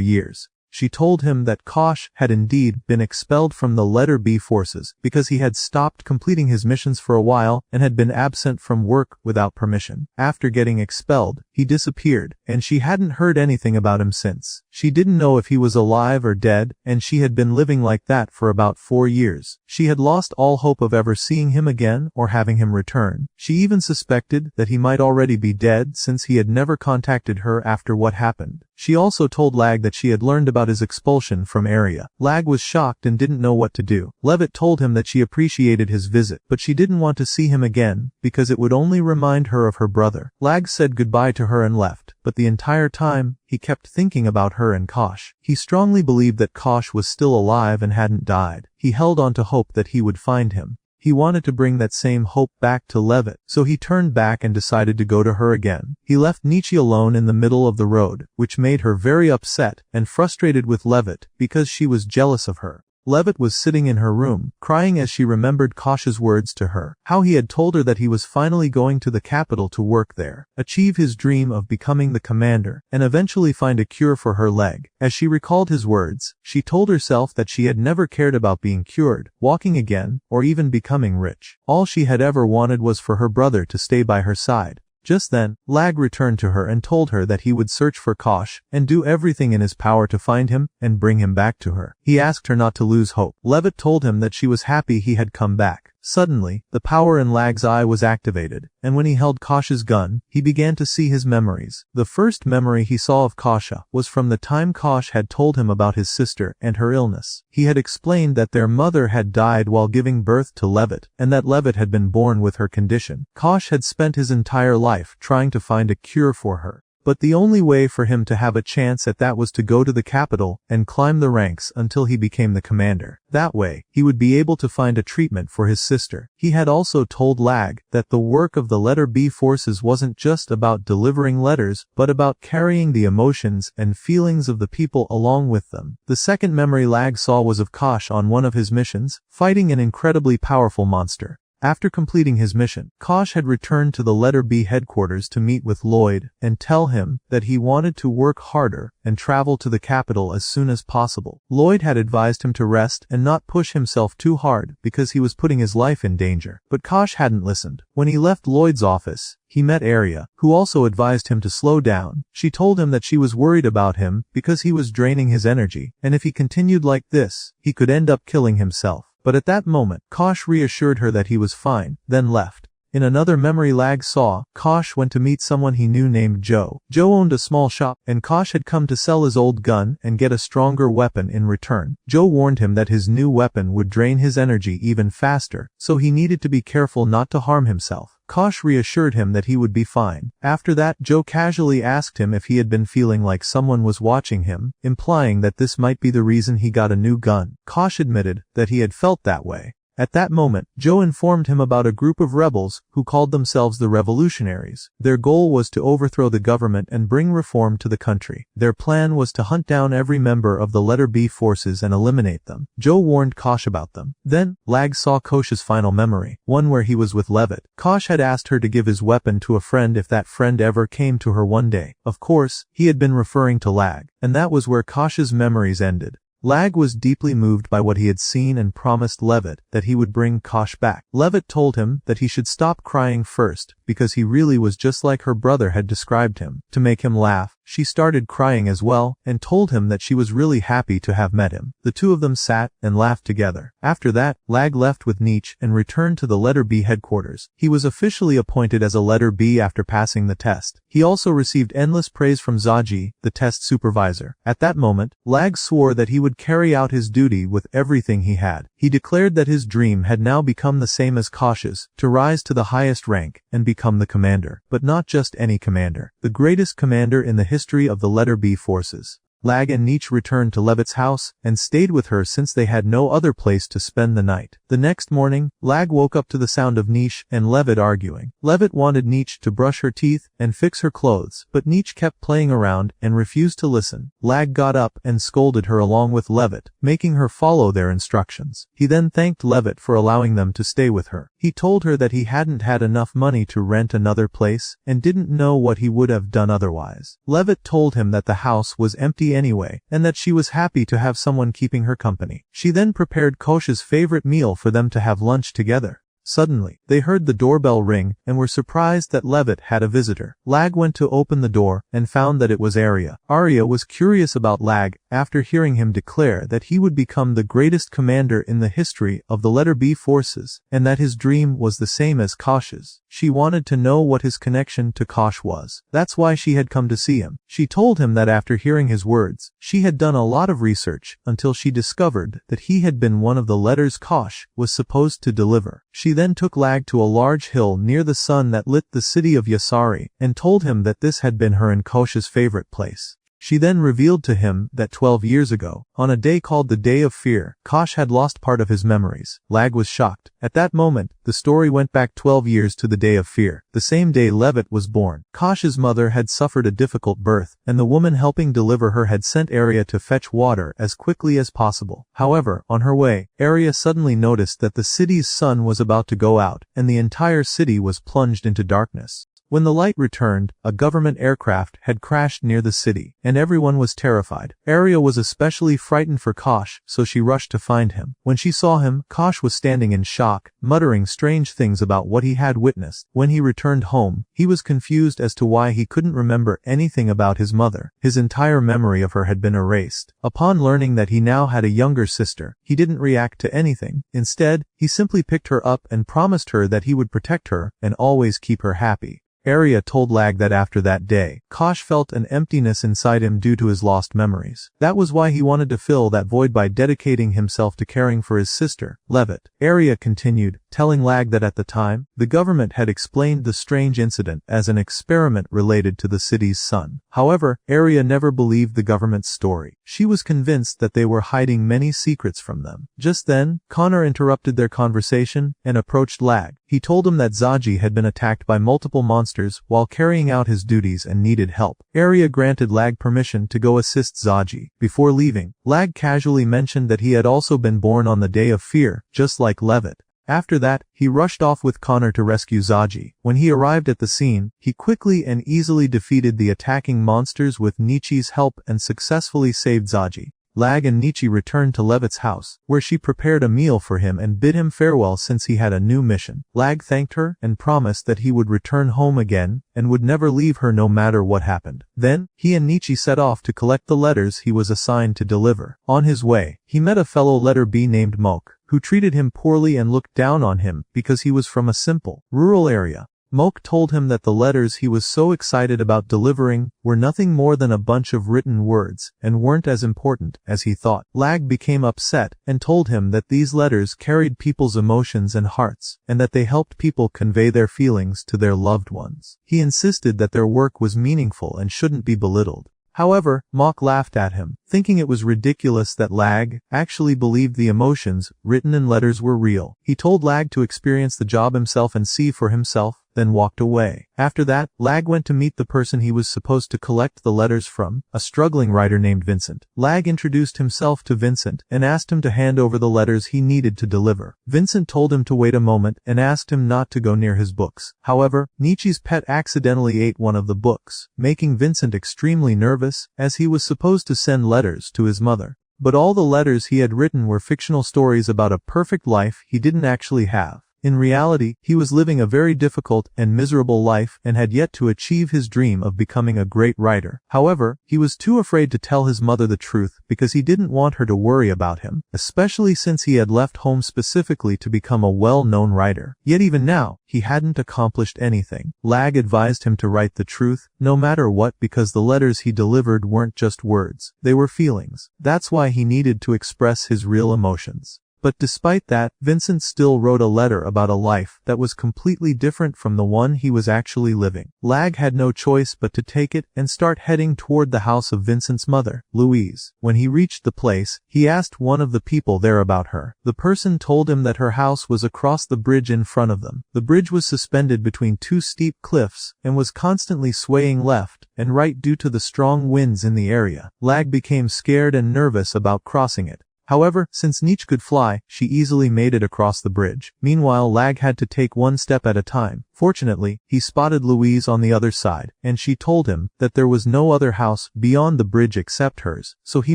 years. She told him that Kosh had indeed been expelled from the letter B forces because he had stopped completing his missions for a while and had been absent from work without permission. After getting expelled, he disappeared, and she hadn't heard anything about him since. She didn't know if he was alive or dead, and she had been living like that for about 4 years. She had lost all hope of ever seeing him again or having him return. She even suspected that he might already be dead since he had never contacted her after what happened. She also told Lag that she had learned about his expulsion from area. Lag was shocked and didn't know what to do. Levitt told him that she appreciated his visit, but she didn't want to see him again because it would only remind her of her brother. Lag said goodbye to her and left, but the entire time, he kept thinking about her and Kosh. He strongly believed that Kosh was still alive and hadn't died. He held on to hope that he would find him. He wanted to bring that same hope back to Levitt, so he turned back and decided to go to her again. He left Nietzsche alone in the middle of the road, which made her very upset and frustrated with Levitt because she was jealous of her. Levitt was sitting in her room, crying as she remembered Kosh's words to her, how he had told her that he was finally going to the capital to work there, achieve his dream of becoming the commander, and eventually find a cure for her leg. As she recalled his words, she told herself that she had never cared about being cured, walking again, or even becoming rich. All she had ever wanted was for her brother to stay by her side. Just then, Lag returned to her and told her that he would search for Kosh and do everything in his power to find him and bring him back to her. He asked her not to lose hope. Levitt told him that she was happy he had come back. Suddenly, the power in Lag's eye was activated, and when he held Kosh's gun, he began to see his memories. The first memory he saw of Kosha was from the time Kosh had told him about his sister and her illness. He had explained that their mother had died while giving birth to Levitt, and that Levitt had been born with her condition. Kosh had spent his entire life trying to find a cure for her. But the only way for him to have a chance at that was to go to the capital and climb the ranks until he became the commander. That way, he would be able to find a treatment for his sister. He had also told Lag that the work of the letter B forces wasn't just about delivering letters, but about carrying the emotions and feelings of the people along with them. The second memory Lag saw was of Kosh on one of his missions, fighting an incredibly powerful monster. After completing his mission, Kosh had returned to the letter B headquarters to meet with Lloyd and tell him that he wanted to work harder and travel to the capital as soon as possible. Lloyd had advised him to rest and not push himself too hard because he was putting his life in danger, but Kosh hadn't listened. When he left Lloyd's office, he met Arya, who also advised him to slow down. She told him that she was worried about him because he was draining his energy, and if he continued like this, he could end up killing himself. But at that moment, Kosh reassured her that he was fine, then left. In another memory Lag saw, Kosh went to meet someone he knew named Joe. Joe owned a small shop, and Kosh had come to sell his old gun and get a stronger weapon in return. Joe warned him that his new weapon would drain his energy even faster, so he needed to be careful not to harm himself. Kosh reassured him that he would be fine. After that, Joe casually asked him if he had been feeling like someone was watching him, implying that this might be the reason he got a new gun. Kosh admitted that he had felt that way. At that moment, Joe informed him about a group of rebels who called themselves the Revolutionaries. Their goal was to overthrow the government and bring reform to the country. Their plan was to hunt down every member of the letter B forces and eliminate them. Joe warned Kosh about them. Then, Lag saw Kosh's final memory, one where he was with Levitt. Kosh had asked her to give his weapon to a friend if that friend ever came to her one day. Of course, he had been referring to Lag, and that was where Kosh's memories ended. Lag was deeply moved by what he had seen and promised Levitt that he would bring Kosh back. Levitt told him that he should stop crying first, because he really was just like her brother had described him. To make him laugh, she started crying as well, and told him that she was really happy to have met him. The two of them sat and laughed together. After that, Lag left with Nietzsche and returned to the letter B headquarters. He was officially appointed as a letter B after passing the test. He also received endless praise from Zaji, the test supervisor. At that moment, Lag swore that he would carry out his duty with everything he had. He declared that his dream had now become the same as Kosh's, to rise to the highest rank and become the commander. But not just any commander. The greatest commander in the history of the letter B forces. Lag and Nietzsche returned to Levitt's house and stayed with her since they had no other place to spend the night. The next morning, Lag woke up to the sound of Nietzsche and Levitt arguing. Levitt wanted Nietzsche to brush her teeth and fix her clothes, but Nietzsche kept playing around and refused to listen. Lag got up and scolded her along with Levitt, making her follow their instructions. He then thanked Levitt for allowing them to stay with her. He told her that he hadn't had enough money to rent another place and didn't know what he would have done otherwise. Levitt told him that the house was empty anyway, and that she was happy to have someone keeping her company. She then prepared Kosh's favorite meal for them to have lunch together. Suddenly, they heard the doorbell ring and were surprised that Levitt had a visitor. Lag went to open the door and found that it was Arya. Arya was curious about Lag after hearing him declare that he would become the greatest commander in the history of the letter B forces, and that his dream was the same as Kosh's. She wanted to know what his connection to Kosh was. That's why she had come to see him. She told him that after hearing his words, she had done a lot of research until she discovered that he had been one of the letters Kosh was supposed to deliver. She then took Lag to a large hill near the sun that lit the city of Yasari, and told him that this had been her and Kosh's favorite place. She then revealed to him that 12 years ago, on a day called the Day of Fear, Kosh had lost part of his memories. Lag was shocked. At that moment, the story went back 12 years to the Day of Fear, the same day Levitt was born. Kosh's mother had suffered a difficult birth, and the woman helping deliver her had sent Arya to fetch water as quickly as possible. However, on her way, Arya suddenly noticed that the city's sun was about to go out, and the entire city was plunged into darkness. When the light returned, a government aircraft had crashed near the city, and everyone was terrified. Arya was especially frightened for Kosh, so she rushed to find him. When she saw him, Kosh was standing in shock, muttering strange things about what he had witnessed. When he returned home, he was confused as to why he couldn't remember anything about his mother. His entire memory of her had been erased. Upon learning that he now had a younger sister, he didn't react to anything. Instead, he simply picked her up and promised her that he would protect her and always keep her happy. Arya told Lag that after that day, Kosh felt an emptiness inside him due to his lost memories. That was why he wanted to fill that void by dedicating himself to caring for his sister, Levitt. Arya continued, telling Lag that at the time, the government had explained the strange incident as an experiment related to the city's sun. However, Arya never believed the government's story. She was convinced that they were hiding many secrets from them. Just then, Connor interrupted their conversation and approached Lag. He told him that Zaji had been attacked by multiple monsters while carrying out his duties and needed help. Arya granted Lag permission to go assist Zaji. Before leaving, Lag casually mentioned that he had also been born on the Day of Fear, just like Levitt. After that, he rushed off with Connor to rescue Zaji. When he arrived at the scene, he quickly and easily defeated the attacking monsters with Nietzsche's help and successfully saved Zaji. Lag and Nietzsche returned to Levitt's house, where she prepared a meal for him and bid him farewell since he had a new mission. Lag thanked her and promised that he would return home again and would never leave her no matter what happened. Then, he and Nietzsche set off to collect the letters he was assigned to deliver. On his way, he met a fellow letter B named Moke, who treated him poorly and looked down on him because he was from a simple, rural area. Moke told him that the letters he was so excited about delivering were nothing more than a bunch of written words and weren't as important as he thought. Lag became upset and told him that these letters carried people's emotions and hearts, and that they helped people convey their feelings to their loved ones. He insisted that their work was meaningful and shouldn't be belittled. However, Mok laughed at him, thinking it was ridiculous that Lag actually believed the emotions written in letters were real. He told Lag to experience the job himself and see for himself, then walked away. After that, Lag went to meet the person he was supposed to collect the letters from, a struggling writer named Vincent. Lag introduced himself to Vincent and asked him to hand over the letters he needed to deliver. Vincent told him to wait a moment and asked him not to go near his books. However, Nietzsche's pet accidentally ate one of the books, making Vincent extremely nervous, as he was supposed to send letters to his mother. But all the letters he had written were fictional stories about a perfect life he didn't actually have. In reality, he was living a very difficult and miserable life and had yet to achieve his dream of becoming a great writer. However, he was too afraid to tell his mother the truth because he didn't want her to worry about him, especially since he had left home specifically to become a well-known writer. Yet even now, he hadn't accomplished anything. Lag advised him to write the truth, no matter what, because the letters he delivered weren't just words, they were feelings. That's why he needed to express his real emotions. But despite that, Vincent still wrote a letter about a life that was completely different from the one he was actually living. Lag had no choice but to take it and start heading toward the house of Vincent's mother, Louise. When he reached the place, he asked one of the people there about her. The person told him that her house was across the bridge in front of them. The bridge was suspended between two steep cliffs and was constantly swaying left and right due to the strong winds in the area. Lag became scared and nervous about crossing it. However, since Nietzsche could fly, she easily made it across the bridge. Meanwhile, Lag had to take one step at a time. Fortunately, he spotted Louise on the other side, and she told him that there was no other house beyond the bridge except hers, so he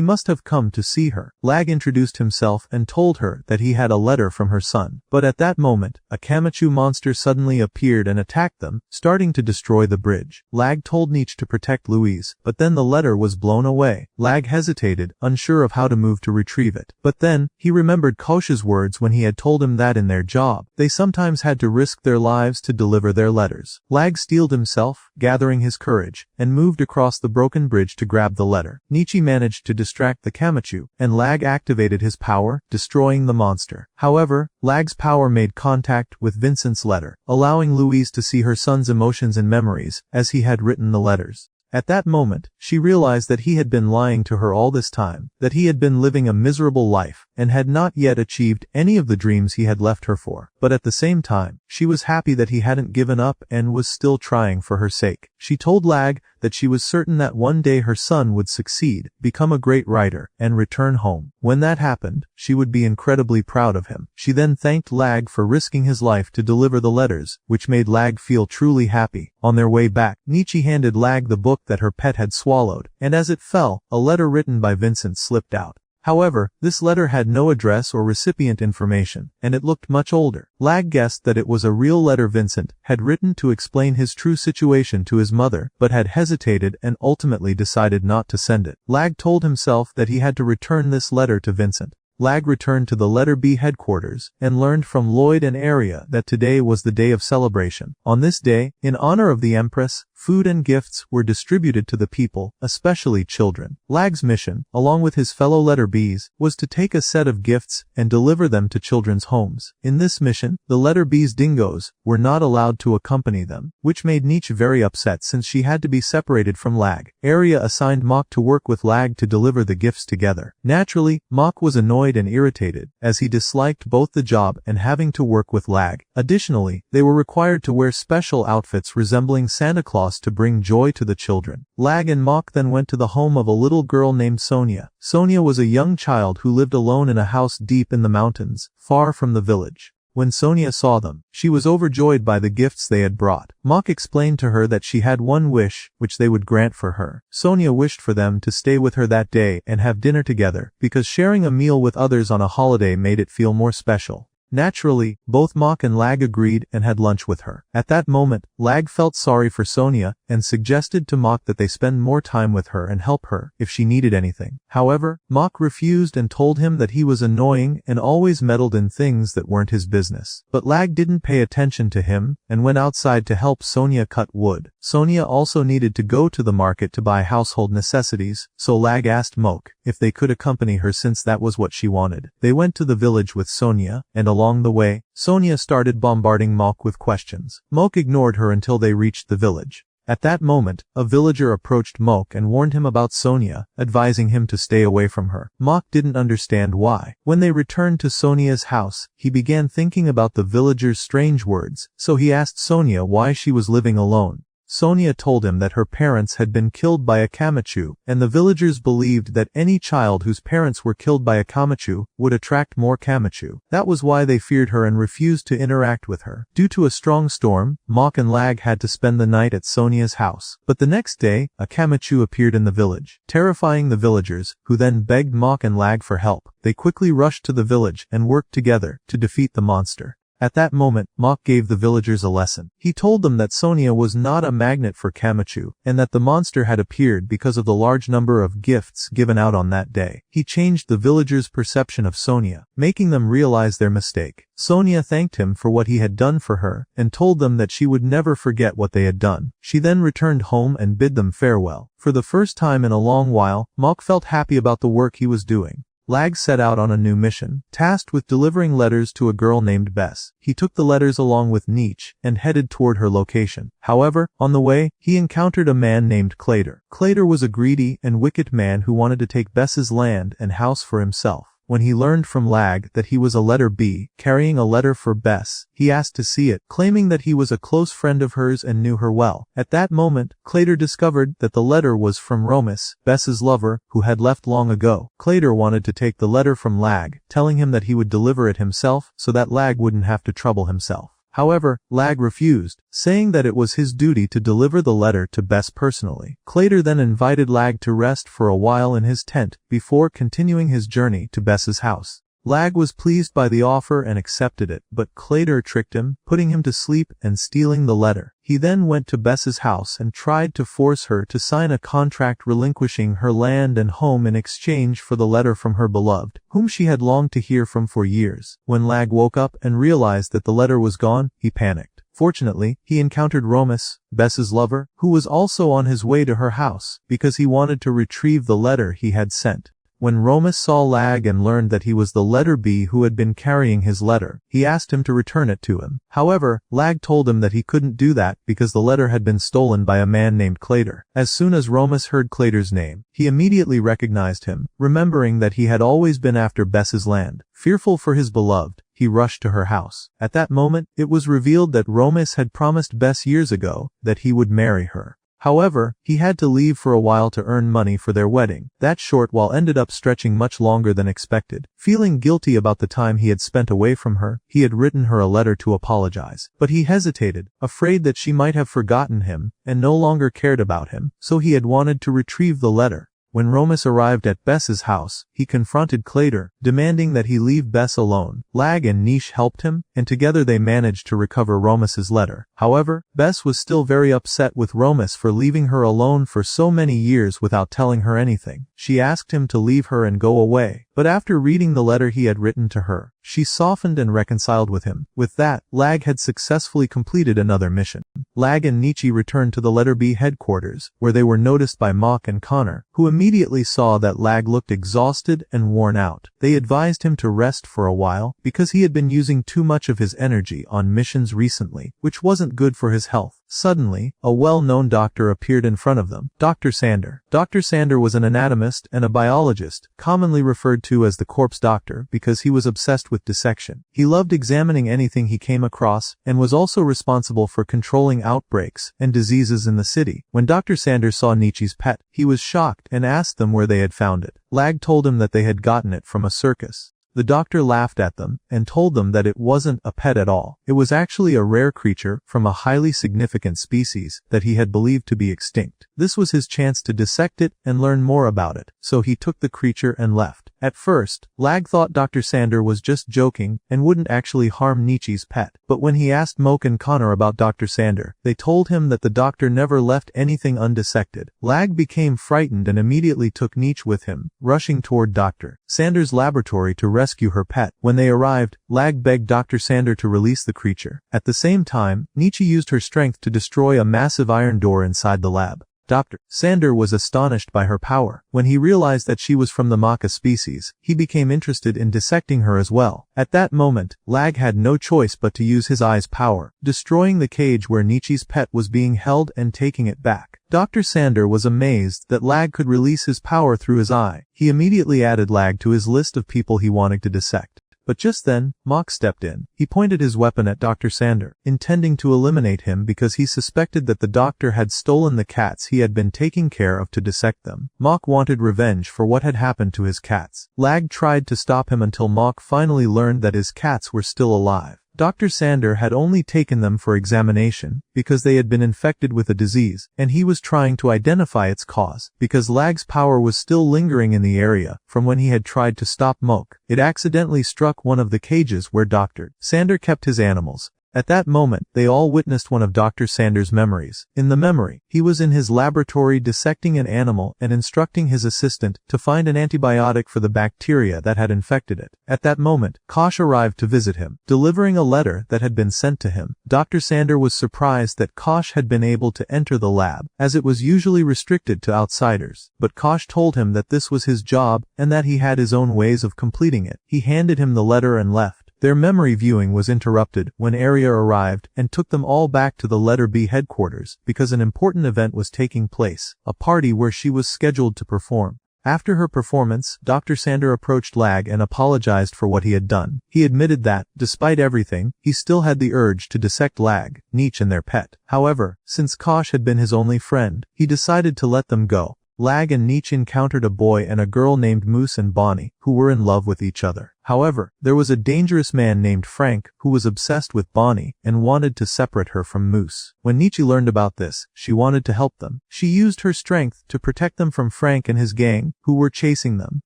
must have come to see her. Lag introduced himself and told her that he had a letter from her son. But at that moment, a Kamachu monster suddenly appeared and attacked them, starting to destroy the bridge. Lag told Nietzsche to protect Louise, but then the letter was blown away. Lag hesitated, unsure of how to move to retrieve it. But then, he remembered Kosh's words when he had told him that in their job, they sometimes had to risk their lives to deliver their letters. Lag steeled himself, gathering his courage, and moved across the broken bridge to grab the letter. Nietzsche managed to distract the Kamachu, and Lag activated his power, destroying the monster. However, Lag's power made contact with Vincent's letter, allowing Louise to see her son's emotions and memories, as he had written the letters. At that moment, she realized that he had been lying to her all this time, that he had been living a miserable life, and had not yet achieved any of the dreams he had left her for. But at the same time, she was happy that he hadn't given up and was still trying for her sake. She told Lag that she was certain that one day her son would succeed, become a great writer, and return home. When that happened, she would be incredibly proud of him. She then thanked Lag for risking his life to deliver the letters, which made Lag feel truly happy. On their way back, Nietzsche handed Lag the book that her pet had swallowed, and as it fell, a letter written by Vincent slipped out. However, this letter had no address or recipient information, and it looked much older. Lag guessed that it was a real letter Vincent had written to explain his true situation to his mother, but had hesitated and ultimately decided not to send it. Lag told himself that he had to return this letter to Vincent. Lag returned to the letter B headquarters and learned from Lloyd and Aria that today was the day of celebration. On this day, in honor of the Empress, food and gifts were distributed to the people, especially children. Lag's mission, along with his fellow letter Bs, was to take a set of gifts and deliver them to children's homes. In this mission, the letter B's dingoes were not allowed to accompany them, which made Nietzsche very upset since she had to be separated from Lag. Aria assigned Mok to work with Lag to deliver the gifts together. Naturally, Mok was annoyed and irritated, as he disliked both the job and having to work with Lag. Additionally, they were required to wear special outfits resembling Santa Claus to bring joy to the children. Lag and Mok then went to the home of a little girl named Sonia. Sonia was a young child who lived alone in a house deep in the mountains, far from the village. When Sonia saw them, she was overjoyed by the gifts they had brought. Mok explained to her that she had one wish, which they would grant for her. Sonia wished for them to stay with her that day and have dinner together, because sharing a meal with others on a holiday made it feel more special. Naturally, both Mok and Lag agreed and had lunch with her. At that moment, Lag felt sorry for Sonia and suggested to Mok that they spend more time with her and help her if she needed anything. However, Mok refused and told him that he was annoying and always meddled in things that weren't his business. But Lag didn't pay attention to him and went outside to help Sonia cut wood. Sonia also needed to go to the market to buy household necessities, so Lag asked Mok if they could accompany her since that was what she wanted. They went to the village with Sonia, and along the way, Sonia started bombarding Mok with questions. Mok ignored her until they reached the village. At that moment, a villager approached Mok and warned him about Sonia, advising him to stay away from her. Mok didn't understand why. When they returned to Sonia's house, he began thinking about the villager's strange words, so he asked Sonia why she was living alone. Sonia told him that her parents had been killed by a Kamachu, and the villagers believed that any child whose parents were killed by a Kamachu would attract more Kamachu. That was why they feared her and refused to interact with her. Due to a strong storm, Mok and Lag had to spend the night at Sonia's house. But the next day, a Kamachu appeared in the village, terrifying the villagers, who then begged Mok and Lag for help. They quickly rushed to the village and worked together to defeat the monster. At that moment, Mok gave the villagers a lesson. He told them that Sonia was not a magnet for Kamachu, and that the monster had appeared because of the large number of gifts given out on that day. He changed the villagers' perception of Sonia, making them realize their mistake. Sonia thanked him for what he had done for her, and told them that she would never forget what they had done. She then returned home and bid them farewell. For the first time in a long while, Mok felt happy about the work he was doing. Lag set out on a new mission, tasked with delivering letters to a girl named Bess. He took the letters along with Nietzsche and headed toward her location. However, on the way, he encountered a man named Clater. Clater was a greedy and wicked man who wanted to take Bess's land and house for himself. When he learned from Lag that he was a letter B, carrying a letter for Bess, he asked to see it, claiming that he was a close friend of hers and knew her well. At that moment, Clater discovered that the letter was from Romus, Bess's lover, who had left long ago. Clater wanted to take the letter from Lag, telling him that he would deliver it himself so that Lag wouldn't have to trouble himself. However, Lag refused, saying that it was his duty to deliver the letter to Bess personally. Clater then invited Lag to rest for a while in his tent, before continuing his journey to Bess's house. Lag was pleased by the offer and accepted it, but Clater tricked him, putting him to sleep and stealing the letter. He then went to Bess's house and tried to force her to sign a contract relinquishing her land and home in exchange for the letter from her beloved, whom she had longed to hear from for years. When Lag woke up and realized that the letter was gone, he panicked. Fortunately, he encountered Romus, Bess's lover, who was also on his way to her house, because he wanted to retrieve the letter he had sent. When Romus saw Lag and learned that he was the letter B who had been carrying his letter, he asked him to return it to him. However, Lag told him that he couldn't do that because the letter had been stolen by a man named Clater. As soon as Romus heard Clater's name, he immediately recognized him, remembering that he had always been after Bess's land. Fearful for his beloved, he rushed to her house. At that moment, it was revealed that Romus had promised Bess years ago that he would marry her. However, he had to leave for a while to earn money for their wedding. That short while ended up stretching much longer than expected. Feeling guilty about the time he had spent away from her, he had written her a letter to apologize. But he hesitated, afraid that she might have forgotten him and no longer cared about him, so he had wanted to retrieve the letter. When Romus arrived at Bess's house, he confronted Clater, demanding that he leave Bess alone. Lag and Nietzsche helped him, and together they managed to recover Romus's letter. However, Bess was still very upset with Romus for leaving her alone for so many years without telling her anything. She asked him to leave her and go away, but after reading the letter he had written to her, she softened and reconciled with him. With that, Lag had successfully completed another mission. Lag and Nietzsche returned to the letter B headquarters, where they were noticed by Mok and Connor, who immediately saw that Lag looked exhausted and worn out. They advised him to rest for a while, because he had been using too much of his energy on missions recently, which wasn't good for his health. Suddenly, a well-known doctor appeared in front of them, Dr. Sander. Dr. Sander was an anatomist and a biologist, commonly referred to as the corpse doctor because he was obsessed with dissection. He loved examining anything he came across, and was also responsible for controlling outbreaks and diseases in the city. When Dr. Sander saw Nietzsche's pet, he was shocked and asked them where they had found it. Lag told him that they had gotten it from a circus. The doctor laughed at them and told them that it wasn't a pet at all. It was actually a rare creature from a highly significant species that he had believed to be extinct. This was his chance to dissect it and learn more about it, so he took the creature and left. At first, Lag thought Dr. Sander was just joking and wouldn't actually harm Nietzsche's pet. But when he asked Mok and Connor about Dr. Sander, they told him that the doctor never left anything undissected. Lag became frightened and immediately took Nietzsche with him, rushing toward Dr. Sander's laboratory to rescue her pet. When they arrived, Lag begged Dr. Sander to release the creature. At the same time, Nietzsche used her strength to destroy a massive iron door inside the lab. Dr. Sander was astonished by her power. When he realized that she was from the maca species, he became interested in dissecting her as well. At that moment, Lag had no choice but to use his eye's power, destroying the cage where Nietzsche's pet was being held and taking it back. Dr. Sander was amazed that Lag could release his power through his eye. He immediately added Lag to his list of people he wanted to dissect. But just then, Mock stepped in. He pointed his weapon at Dr. Sander, intending to eliminate him because he suspected that the doctor had stolen the cats he had been taking care of to dissect them. Mock wanted revenge for what had happened to his cats. Lag tried to stop him until Mock finally learned that his cats were still alive. Dr. Sander had only taken them for examination because they had been infected with a disease, and he was trying to identify its cause. Because Lag's power was still lingering in the area from when he had tried to stop Mock, it accidentally struck one of the cages where Dr. Sander kept his animals. At that moment, they all witnessed one of Dr. Sander's memories. In the memory, he was in his laboratory dissecting an animal and instructing his assistant to find an antibiotic for the bacteria that had infected it. At that moment, Kosh arrived to visit him, delivering a letter that had been sent to him. Dr. Sander was surprised that Kosh had been able to enter the lab, as it was usually restricted to outsiders. But Kosh told him that this was his job and that he had his own ways of completing it. He handed him the letter and left. Their memory viewing was interrupted when Arya arrived and took them all back to the letter B headquarters because an important event was taking place, a party where she was scheduled to perform. After her performance, Dr. Sander approached Lag and apologized for what he had done. He admitted that, despite everything, he still had the urge to dissect Lag, Nietzsche and their pet. However, since Kosh had been his only friend, he decided to let them go. Lag and Nietzsche encountered a boy and a girl named Moose and Bonnie, who were in love with each other. However, there was a dangerous man named Frank who was obsessed with Bonnie and wanted to separate her from Moose. When Nietzsche learned about this, she wanted to help them. She used her strength to protect them from Frank and his gang, who were chasing them.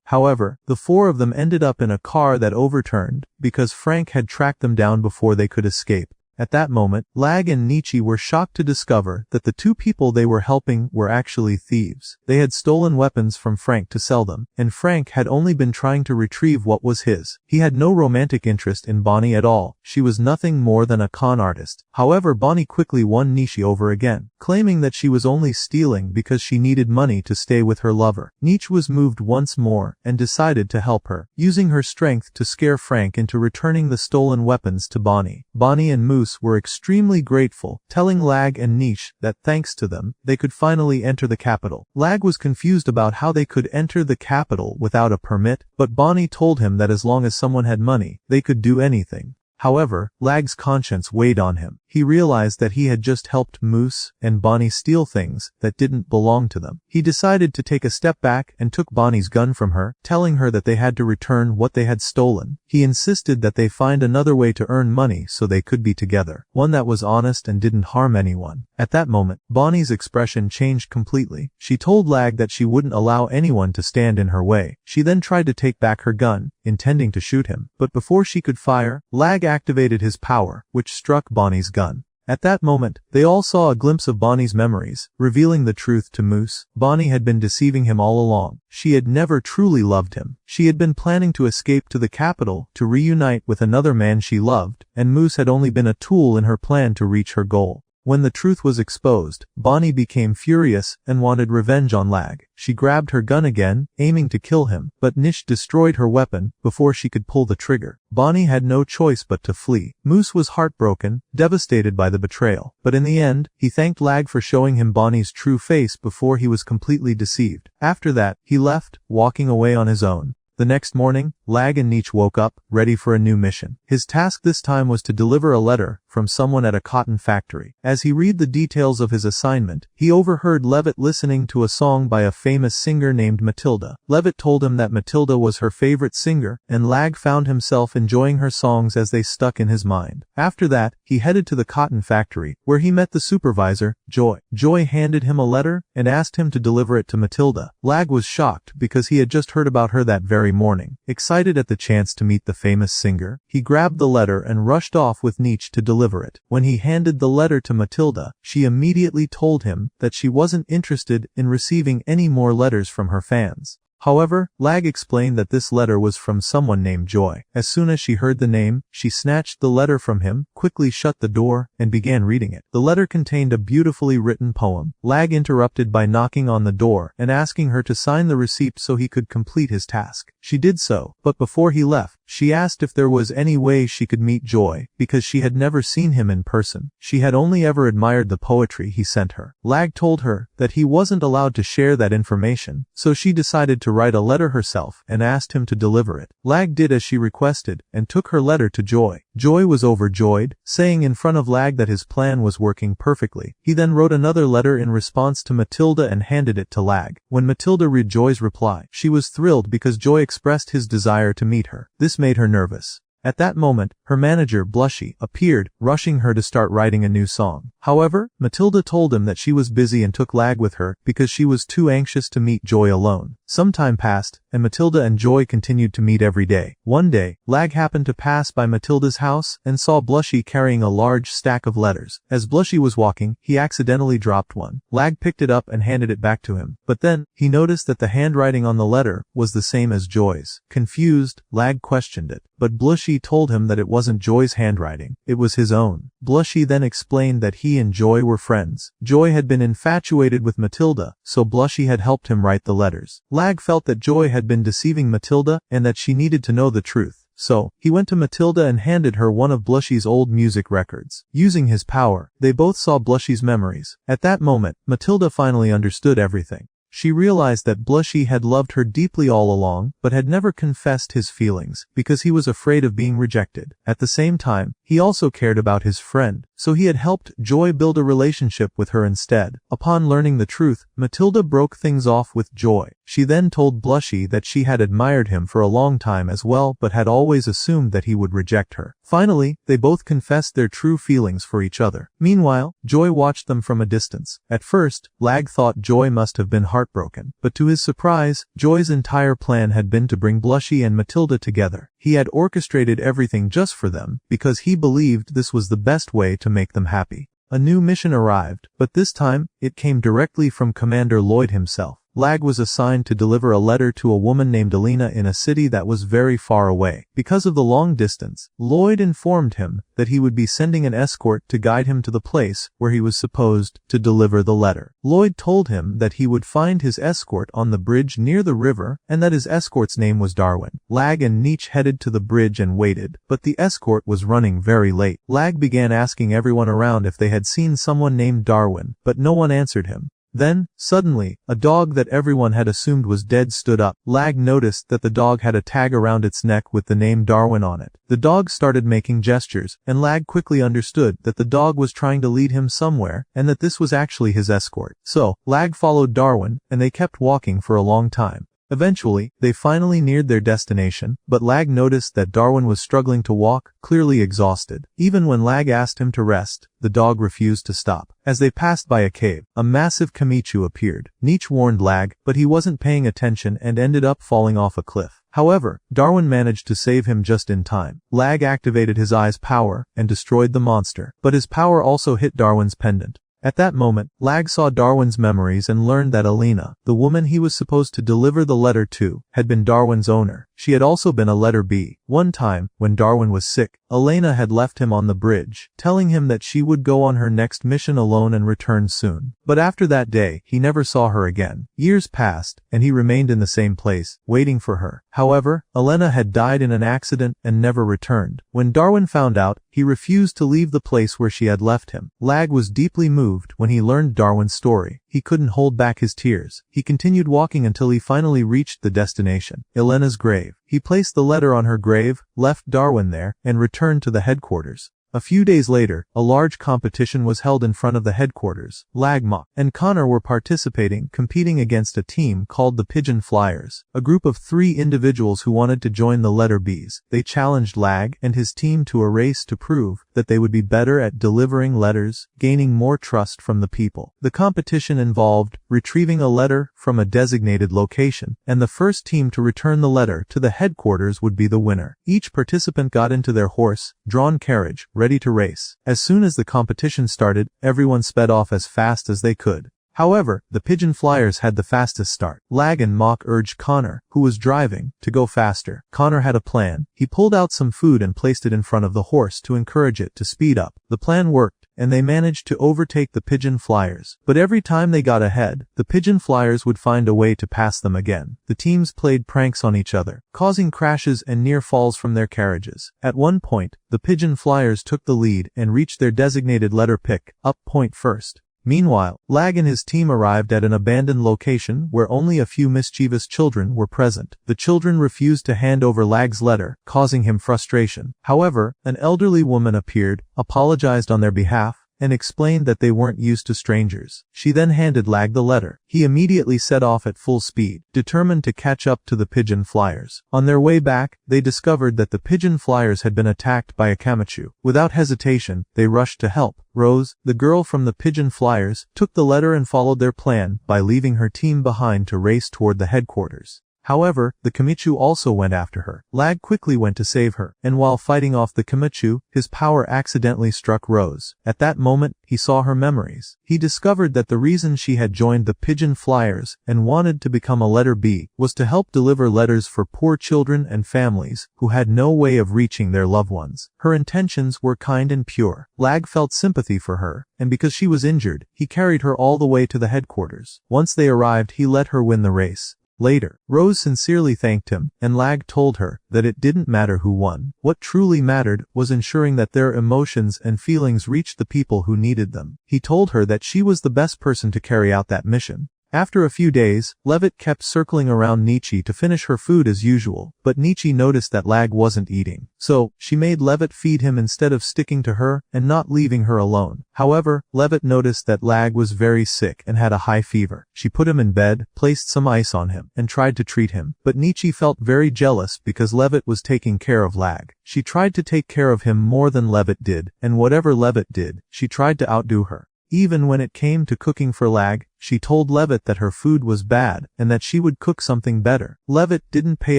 However, the four of them ended up in a car that overturned because Frank had tracked them down before they could escape. At that moment, Lag and Nietzsche were shocked to discover that the two people they were helping were actually thieves. They had stolen weapons from Frank to sell them, and Frank had only been trying to retrieve what was his. He had no romantic interest in Bonnie at all. She was nothing more than a con artist. However, Bonnie quickly won Nietzsche over again, claiming that she was only stealing because she needed money to stay with her lover. Nietzsche was moved once more and decided to help her, using her strength to scare Frank into returning the stolen weapons to Bonnie. Bonnie and Moose were extremely grateful, telling Lag and Nietzsche that thanks to them, they could finally enter the capital. Lag was confused about how they could enter the capital without a permit, but Bonnie told him that as long as someone had money, they could do anything. However, Lag's conscience weighed on him. He realized that he had just helped Moose and Bonnie steal things that didn't belong to them. He decided to take a step back and took Bonnie's gun from her, telling her that they had to return what they had stolen. He insisted that they find another way to earn money so they could be together, one that was honest and didn't harm anyone. At that moment, Bonnie's expression changed completely. She told Lag that she wouldn't allow anyone to stand in her way. She then tried to take back her gun, intending to shoot him. But before she could fire, Lag activated his power, which struck Bonnie's gun. At that moment, they all saw a glimpse of Bonnie's memories, revealing the truth to Moose. Bonnie had been deceiving him all along. She had never truly loved him. She had been planning to escape to the capital to reunite with another man she loved, and Moose had only been a tool in her plan to reach her goal. When the truth was exposed, Bonnie became furious and wanted revenge on Lag. She grabbed her gun again, aiming to kill him, but Nietzsche destroyed her weapon before she could pull the trigger. Bonnie had no choice but to flee. Moose was heartbroken, devastated by the betrayal. But in the end, he thanked Lag for showing him Bonnie's true face before he was completely deceived. After that, he left, walking away on his own. The next morning, Lag and Nietzsche woke up, ready for a new mission. His task this time was to deliver a letter from someone at a cotton factory. As he read the details of his assignment, he overheard Levitt listening to a song by a famous singer named Matilda. Levitt told him that Matilda was her favorite singer, and Lag found himself enjoying her songs as they stuck in his mind. After that, he headed to the cotton factory, where he met the supervisor, Joy. Joy handed him a letter and asked him to deliver it to Matilda. Lag was shocked because he had just heard about her that very morning. Excited at the chance to meet the famous singer, he grabbed the letter and rushed off with Nietzsche to deliver it. When he handed the letter to Matilda, she immediately told him that she wasn't interested in receiving any more letters from her fans. However, Lag explained that this letter was from someone named Joy. As soon as she heard the name, she snatched the letter from him, quickly shut the door, and began reading it. The letter contained a beautifully written poem. Lag interrupted by knocking on the door and asking her to sign the receipt so he could complete his task. She did so, but before he left, she asked if there was any way she could meet Joy, because she had never seen him in person. She had only ever admired the poetry he sent her. Lag told her that he wasn't allowed to share that information, so she decided to write a letter herself and asked him to deliver it. Lag did as she requested and took her letter to Joy. Joy was overjoyed, saying in front of Lag that his plan was working perfectly. He then wrote another letter in response to Matilda and handed it to Lag. When Matilda read Joy's reply, she was thrilled because Joy expressed his desire to meet her. This made her nervous. At that moment, her manager, Blushy, appeared, rushing her to start writing a new song. However, Matilda told him that she was busy and took Lag with her because she was too anxious to meet Joy alone. Some time passed, and Matilda and Joy continued to meet every day. One day, Lag happened to pass by Matilda's house and saw Blushy carrying a large stack of letters. As Blushy was walking, he accidentally dropped one. Lag picked it up and handed it back to him. But then, he noticed that the handwriting on the letter was the same as Joy's. Confused, Lag questioned it, but Blushy told him that it wasn't Joy's handwriting, it was his own. Blushy then explained that he and Joy were friends. Joy had been infatuated with Matilda, so Blushy had helped him write the letters. Lag felt that Joy had been deceiving Matilda and that she needed to know the truth. So, he went to Matilda and handed her one of Blushy's old music records. Using his power, they both saw Blushy's memories. At that moment, Matilda finally understood everything. She realized that Blushy had loved her deeply all along, but had never confessed his feelings, because he was afraid of being rejected. At the same time, he also cared about his friend, so he had helped Joy build a relationship with her instead. Upon learning the truth, Matilda broke things off with Joy. She then told Blushy that she had admired him for a long time as well, but had always assumed that he would reject her. Finally, they both confessed their true feelings for each other. Meanwhile, Joy watched them from a distance. At first, Lag thought Joy must have been heartbroken, but to his surprise, Joy's entire plan had been to bring Blushy and Matilda together. He had orchestrated everything just for them, because he believed this was the best way to make them happy. A new mission arrived, but this time, it came directly from Commander Lloyd himself. Lag was assigned to deliver a letter to a woman named Alina in a city that was very far away. Because of the long distance, Lloyd informed him that he would be sending an escort to guide him to the place where he was supposed to deliver the letter. Lloyd told him that he would find his escort on the bridge near the river and that his escort's name was Darwin. Lag and Nietzsche headed to the bridge and waited, but the escort was running very late. Lag began asking everyone around if they had seen someone named Darwin, but no one answered him. Then, suddenly, a dog that everyone had assumed was dead stood up. Lag noticed that the dog had a tag around its neck with the name Darwin on it. The dog started making gestures, and Lag quickly understood that the dog was trying to lead him somewhere, and that this was actually his escort. So, Lag followed Darwin, and they kept walking for a long time. Eventually, they finally neared their destination, but Lag noticed that Darwin was struggling to walk, clearly exhausted. Even when Lag asked him to rest, the dog refused to stop. As they passed by a cave, a massive Kamichu appeared. Nietzsche warned Lag, but he wasn't paying attention and ended up falling off a cliff. However, Darwin managed to save him just in time. Lag activated his eye's power and destroyed the monster, but his power also hit Darwin's pendant. At that moment, Lag saw Darwin's memories and learned that Alina, the woman he was supposed to deliver the letter to, had been Darwin's owner. She had also been a letter B. One time, when Darwin was sick, Elena had left him on the bridge, telling him that she would go on her next mission alone and return soon. But after that day, he never saw her again. Years passed, and he remained in the same place, waiting for her. However, Elena had died in an accident and never returned. When Darwin found out, he refused to leave the place where she had left him. Lag was deeply moved when he learned Darwin's story. He couldn't hold back his tears. He continued walking until he finally reached the destination, Elena's grave. He placed the letter on her grave, left Darwin there, and returned to the headquarters. A few days later, a large competition was held in front of the headquarters. Lagma and Connor were participating, competing against a team called the Pigeon Flyers, a group of 3 individuals who wanted to join the letter Bs. They challenged Lag and his team to a race to prove that they would be better at delivering letters, gaining more trust from the people. The competition involved retrieving a letter from a designated location, and the first team to return the letter to the headquarters would be the winner. Each participant got into their horse-drawn carriage, ready to race. As soon as the competition started, everyone sped off as fast as they could. However, the pigeon flyers had the fastest start. Lag and Mock urged Connor, who was driving, to go faster. Connor had a plan. He pulled out some food and placed it in front of the horse to encourage it to speed up. The plan worked, and they managed to overtake the pigeon flyers. But every time they got ahead, the pigeon flyers would find a way to pass them again. The teams played pranks on each other, causing crashes and near falls from their carriages. At one point, the pigeon flyers took the lead and reached their designated letter pick up point first. Meanwhile, Lag and his team arrived at an abandoned location where only a few mischievous children were present. The children refused to hand over Lag's letter, causing him frustration. However, an elderly woman appeared, apologized on their behalf, and explained that they weren't used to strangers. She then handed Lag the letter. He immediately set off at full speed, determined to catch up to the pigeon flyers. On their way back, they discovered that the pigeon flyers had been attacked by a Kamichu. Without hesitation, they rushed to help. Rose, the girl from the pigeon flyers, took the letter and followed their plan by leaving her team behind to race toward the headquarters. However, the Kamichu also went after her. Lag quickly went to save her, and while fighting off the Kamichu, his power accidentally struck Rose. At that moment, he saw her memories. He discovered that the reason she had joined the pigeon flyers and wanted to become a letter B was to help deliver letters for poor children and families who had no way of reaching their loved ones. Her intentions were kind and pure. Lag felt sympathy for her, and because she was injured, he carried her all the way to the headquarters. Once they arrived, he let her win the race. Later, Rose sincerely thanked him, and Lag told her that it didn't matter who won. What truly mattered was ensuring that their emotions and feelings reached the people who needed them. He told her that she was the best person to carry out that mission. After a few days, Levitt kept circling around Nietzsche to finish her food as usual, but Nietzsche noticed that Lag wasn't eating. So, she made Levitt feed him instead of sticking to her and not leaving her alone. However, Levitt noticed that Lag was very sick and had a high fever. She put him in bed, placed some ice on him, and tried to treat him. But Nietzsche felt very jealous because Levitt was taking care of Lag. She tried to take care of him more than Levitt did, and whatever Levitt did, she tried to outdo her. Even when it came to cooking for Lag, she told Levitt that her food was bad and that she would cook something better. Levitt didn't pay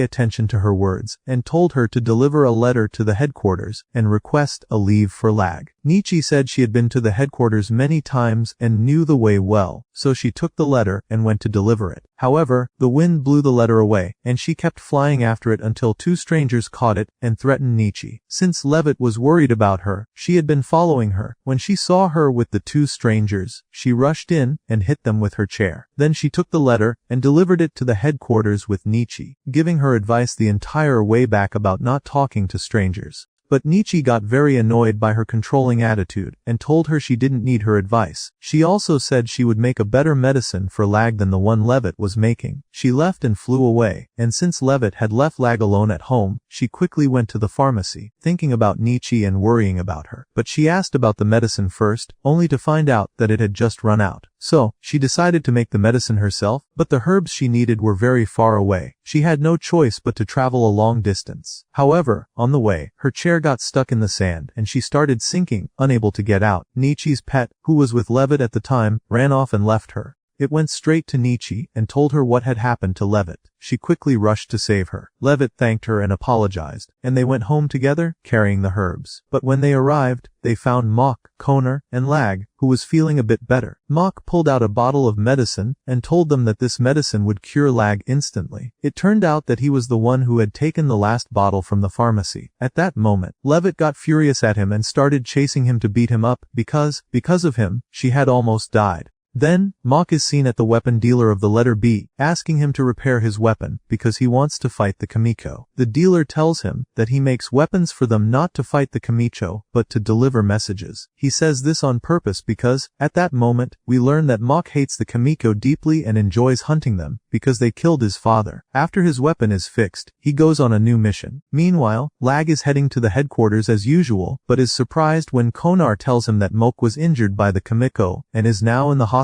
attention to her words and told her to deliver a letter to the headquarters and request a leave for Lag. Nietzsche said she had been to the headquarters many times and knew the way well, so she took the letter and went to deliver it. However, the wind blew the letter away, and she kept flying after it until two strangers caught it and threatened Nietzsche. Since Levitt was worried about her, she had been following her. When she saw her with the two strangers, she rushed in and hit them with her chair. Then she took the letter and delivered it to the headquarters with Nietzsche, giving her advice the entire way back about not talking to strangers. But Nietzsche got very annoyed by her controlling attitude and told her she didn't need her advice. She also said she would make a better medicine for Lag than the one Levitt was making. She left and flew away, and since Levitt had left Lag alone at home, she quickly went to the pharmacy, thinking about Nietzsche and worrying about her. But she asked about the medicine first, only to find out that it had just run out. So, she decided to make the medicine herself, but the herbs she needed were very far away. She had no choice but to travel a long distance. However, on the way, her chair got stuck in the sand, and she started sinking, unable to get out. Nietzsche's pet, who was with Levitt at the time, ran off and left her. It went straight to Nietzsche and told her what had happened to Levitt. She quickly rushed to save her. Levitt thanked her and apologized, and they went home together, carrying the herbs. But when they arrived, they found Mock, Connor, and Lag, who was feeling a bit better. Mock pulled out a bottle of medicine and told them that this medicine would cure Lag instantly. It turned out that he was the one who had taken the last bottle from the pharmacy. At that moment, Levitt got furious at him and started chasing him to beat him up because of him, she had almost died. Then, Mock is seen at the weapon dealer of the letter B, asking him to repair his weapon because he wants to fight the Kamiko. The dealer tells him that he makes weapons for them not to fight the Kamicho, but to deliver messages. He says this on purpose because, at that moment, we learn that Mock hates the Kamiko deeply and enjoys hunting them because they killed his father. After his weapon is fixed, he goes on a new mission. Meanwhile, Lag is heading to the headquarters as usual, but is surprised when Konar tells him that Moke was injured by the Kamiko and is now in the hospital.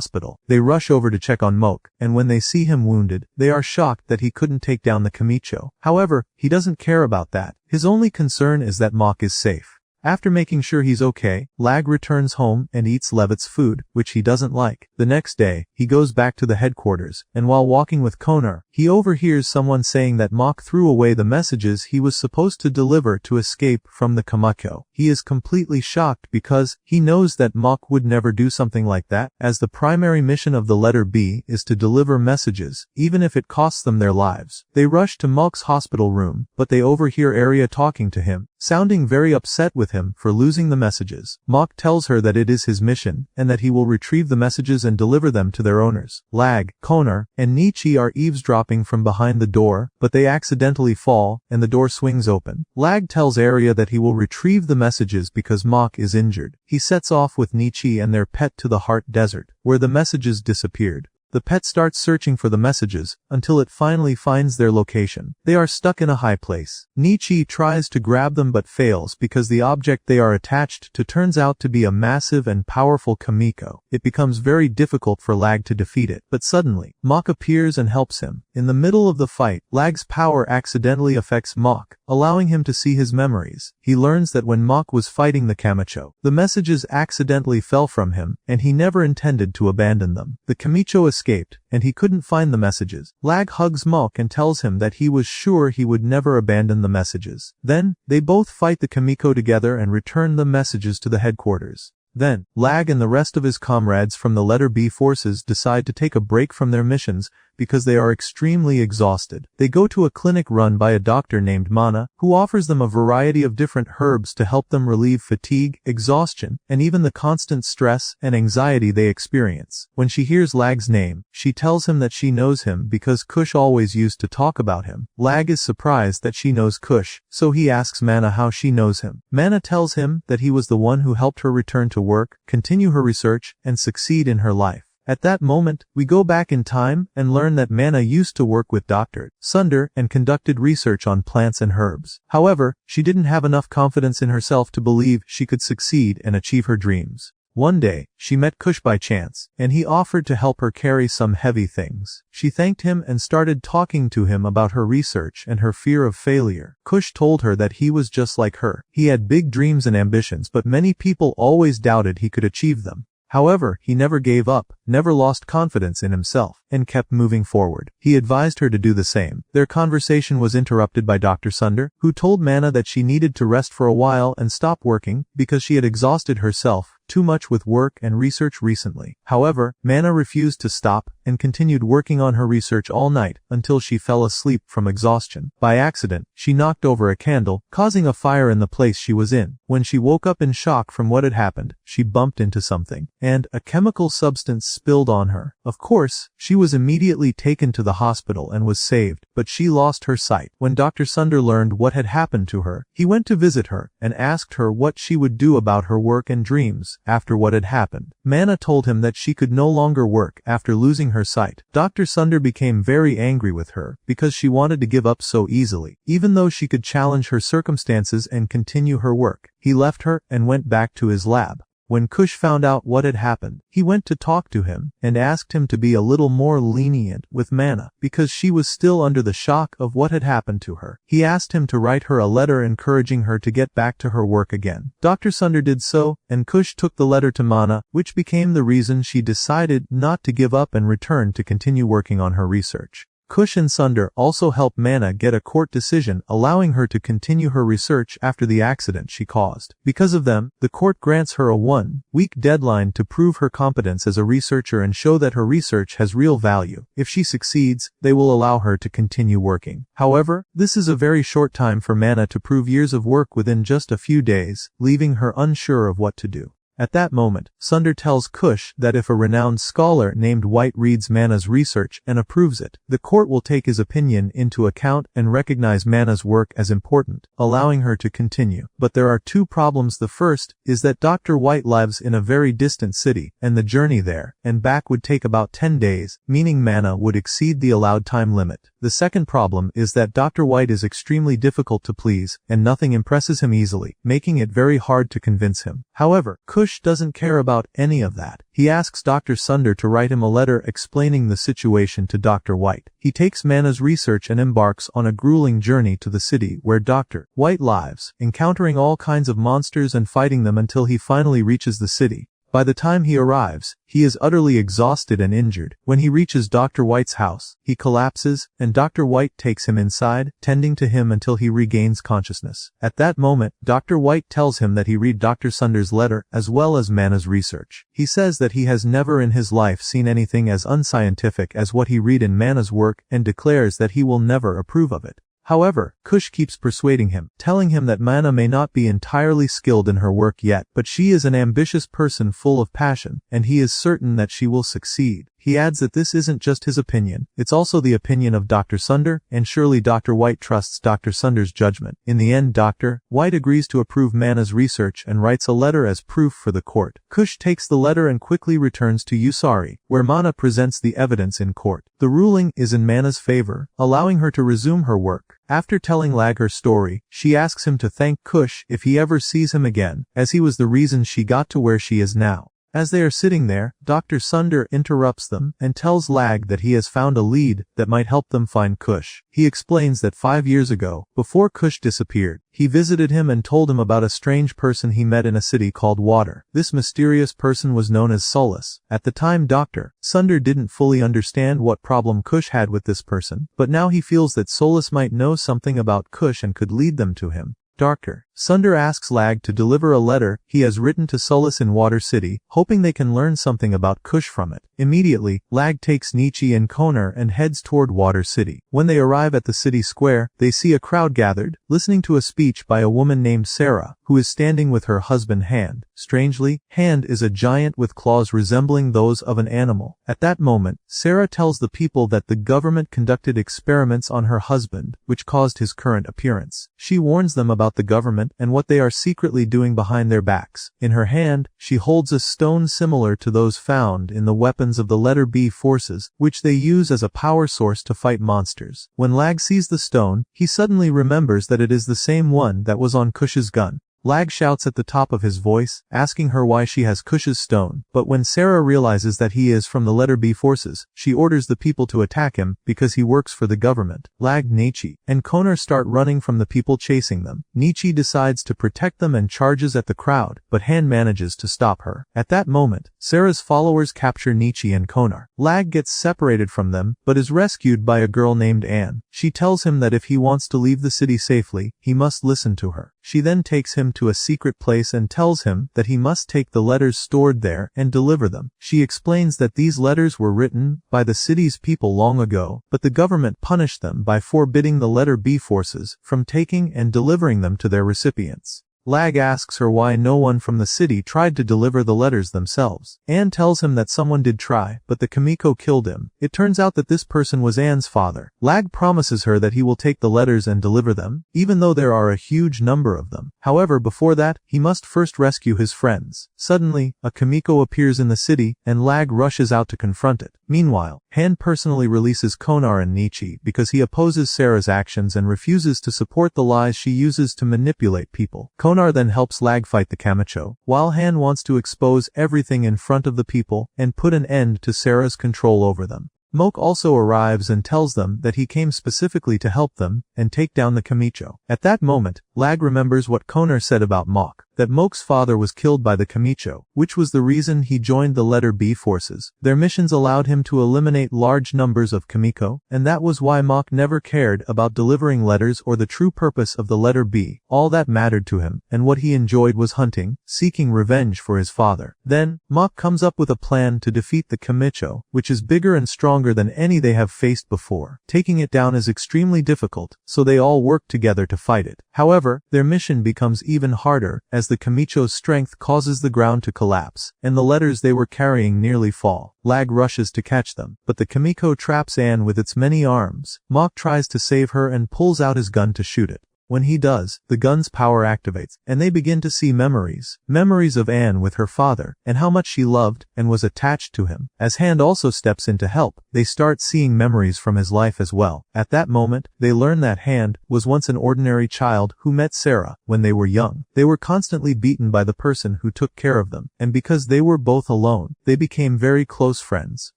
They rush over to check on Moke, and when they see him wounded, they are shocked that he couldn't take down the Kamicho. However, he doesn't care about that. His only concern is that Mock is safe. After making sure he's okay, Lag returns home and eats Levitt's food, which he doesn't like. The next day, he goes back to the headquarters, and while walking with Konar, he overhears someone saying that Mok threw away the messages he was supposed to deliver to escape from the Kamiko. He is completely shocked because he knows that Mok would never do something like that, as the primary mission of the letter B is to deliver messages, even if it costs them their lives. They rush to Mok's hospital room, but they overhear Arya talking to him, sounding very upset with him for losing the messages. Mok tells her that it is his mission, and that he will retrieve the messages and deliver them to their owners. Lag, Konar, and Nietzsche are eavesdropping from behind the door, but they accidentally fall, and the door swings open. Lag tells Arya that he will retrieve the messages because Mok is injured. He sets off with Nietzsche and their pet to the Heart Desert, where the messages disappeared. The pet starts searching for the messages, until it finally finds their location. They are stuck in a high place. Nietzsche tries to grab them but fails because the object they are attached to turns out to be a massive and powerful Kamiko. It becomes very difficult for Lag to defeat it, but suddenly, Mok appears and helps him. In the middle of the fight, Lag's power accidentally affects Mok, allowing him to see his memories. He learns that when Mok was fighting the Kamicho, the messages accidentally fell from him, and he never intended to abandon them. The Kamicho escaped, and he couldn't find the messages. Lag hugs Mok and tells him that he was sure he would never abandon the messages. Then, they both fight the Kamiko together and return the messages to the headquarters. Then, Lag and the rest of his comrades from the letter B forces decide to take a break from their missions because they are extremely exhausted. They go to a clinic run by a doctor named Mana, who offers them a variety of different herbs to help them relieve fatigue, exhaustion, and even the constant stress and anxiety they experience. When she hears Lag's name, she tells him that she knows him because Kosh always used to talk about him. Lag is surprised that she knows Kosh, so he asks Mana how she knows him. Mana tells him that he was the one who helped her return to work, continue her research, and succeed in her life. At that moment, we go back in time and learn that Mana used to work with Dr. Sunder and conducted research on plants and herbs. However, she didn't have enough confidence in herself to believe she could succeed and achieve her dreams. One day, she met Kosh by chance, and he offered to help her carry some heavy things. She thanked him and started talking to him about her research and her fear of failure. Kosh told her that he was just like her. He had big dreams and ambitions, but many people always doubted he could achieve them. However, he never gave up, never lost confidence in himself, and kept moving forward. He advised her to do the same. Their conversation was interrupted by Dr. Sunder, who told Mana that she needed to rest for a while and stop working because she had exhausted herself too much with work and research recently. However, Mana refused to stop and continued working on her research all night until she fell asleep from exhaustion. By accident, she knocked over a candle, causing a fire in the place she was in. When she woke up in shock from what had happened, she bumped into something, and a chemical substance spilled on her. Of course, she was immediately taken to the hospital and was saved, but she lost her sight. When Dr. Sunder learned what had happened to her, he went to visit her and asked her what she would do about her work and dreams after what had happened. Mana told him that she could no longer work after losing her sight. Dr. Sunder became very angry with her because she wanted to give up so easily, even though she could challenge her circumstances and continue her work. He left her and went back to his lab. When Kosh found out what had happened, he went to talk to him and asked him to be a little more lenient with Mana because she was still under the shock of what had happened to her. He asked him to write her a letter encouraging her to get back to her work again. Dr. Sunder did so, and Kosh took the letter to Mana, which became the reason she decided not to give up and return to continue working on her research. Kosh and Sunder also helped Mana get a court decision allowing her to continue her research after the accident she caused. Because of them, the court grants her a 1-week deadline to prove her competence as a researcher and show that her research has real value. If she succeeds, they will allow her to continue working. However, this is a very short time for Mana to prove years of work within just a few days, leaving her unsure of what to do. At that moment, Sunder tells Kosh that if a renowned scholar named White reads Mana's research and approves it, the court will take his opinion into account and recognize Mana's work as important, allowing her to continue. But there are two problems. The first is that Dr. White lives in a very distant city, and the journey there and back would take about 10 days, meaning Mana would exceed the allowed time limit. The second problem is that Dr. White is extremely difficult to please, and nothing impresses him easily, making it very hard to convince him. However, Kosh doesn't care about any of that. He asks Dr. Sunder to write him a letter explaining the situation to Dr. White. He takes Mana's research and embarks on a grueling journey to the city where Dr. White lives, encountering all kinds of monsters and fighting them until he finally reaches the city. By the time he arrives, he is utterly exhausted and injured. When he reaches Dr. White's house, he collapses, and Dr. White takes him inside, tending to him until he regains consciousness. At that moment, Dr. White tells him that he read Dr. Sunder's letter as well as Mana's research. He says that he has never in his life seen anything as unscientific as what he read in Mana's work and declares that he will never approve of it. However, Kosh keeps persuading him, telling him that Mana may not be entirely skilled in her work yet, but she is an ambitious person full of passion, and he is certain that she will succeed. He adds that this isn't just his opinion, it's also the opinion of Dr. Sunder, and surely Dr. White trusts Dr. Sunder's judgment. In the end, Dr. White agrees to approve Mana's research and writes a letter as proof for the court. Kosh takes the letter and quickly returns to Yasari, where Mana presents the evidence in court. The ruling is in Mana's favor, allowing her to resume her work. After telling Lag her story, she asks him to thank Kosh if he ever sees him again, as he was the reason she got to where she is now. As they are sitting there, Dr. Sunder interrupts them and tells Lag that he has found a lead that might help them find Kosh. He explains that 5 years ago, before Kosh disappeared, he visited him and told him about a strange person he met in a city called Water. This mysterious person was known as Solace. At the time, Dr. Sunder didn't fully understand what problem Kosh had with this person, but now he feels that Solace might know something about Kosh and could lead them to him. Dr. Sunder asks Lag to deliver a letter he has written to Solace in Water City, hoping they can learn something about Kosh from it. Immediately, Lag takes Nietzsche and Konar and heads toward Water City. When they arrive at the city square, they see a crowd gathered, listening to a speech by a woman named Sarah, who is standing with her husband Hand. Strangely, Hand is a giant with claws resembling those of an animal. At that moment, Sarah tells the people that the government conducted experiments on her husband, which caused his current appearance. She warns them about the government and what they are secretly doing behind their backs. In her hand, she holds a stone similar to those found in the weapons of the letter B forces, which they use as a power source to fight monsters. When Lag sees the stone, he suddenly remembers that it is the same one that was on Kosh's gun. Lag shouts at the top of his voice, asking her why she has Kosh's stone, but when Sarah realizes that he is from the letter B forces, she orders the people to attack him because he works for the government. Lag, Nietzsche, and Konar start running from the people chasing them. Nietzsche decides to protect them and charges at the crowd, but Hand manages to stop her. At that moment, Sarah's followers capture Nietzsche and Konar. Lag gets separated from them, but is rescued by a girl named Anne. She tells him that if he wants to leave the city safely, he must listen to her. She then takes him to a secret place and tells him that he must take the letters stored there and deliver them. She explains that these letters were written by the city's people long ago, but the government punished them by forbidding the letter B forces from taking and delivering them to their recipients. Lag asks her why no one from the city tried to deliver the letters themselves. Anne tells him that someone did try, but the Kamiko killed him. It turns out that this person was Anne's father. Lag promises her that he will take the letters and deliver them, even though there are a huge number of them. However, before that, he must first rescue his friends. Suddenly, a Kamiko appears in the city, and Lag rushes out to confront it. Meanwhile, Hand personally releases Konar and Nietzsche because he opposes Sarah's actions and refuses to support the lies she uses to manipulate people. Konar then helps Lag fight the Kamicho, while Han wants to expose everything in front of the people and put an end to Sarah's control over them. Moke also arrives and tells them that he came specifically to help them and take down the Kamicho. At that moment, Lag remembers what Konar said about Moke, that Moke's father was killed by the Kamicho, which was the reason he joined the letter B forces. Their missions allowed him to eliminate large numbers of Kamiko, and that was why Moke never cared about delivering letters or the true purpose of the letter B. All that mattered to him, and what he enjoyed was hunting, seeking revenge for his father. Then, Moke comes up with a plan to defeat the Kamicho, which is bigger and stronger than any they have faced before. Taking it down is extremely difficult, so they all work together to fight it. However, their mission becomes even harder, as the Kamicho's strength causes the ground to collapse, and the letters they were carrying nearly fall. Lag rushes to catch them, but the Kamiko traps Anne with its many arms. Moke tries to save her and pulls out his gun to shoot it. When he does, the gun's power activates, and they begin to see memories. Memories of Anne with her father, and how much she loved and was attached to him. As Hand also steps in to help, they start seeing memories from his life as well. At that moment, they learn that Hand was once an ordinary child who met Sarah when they were young. They were constantly beaten by the person who took care of them, and because they were both alone, they became very close friends.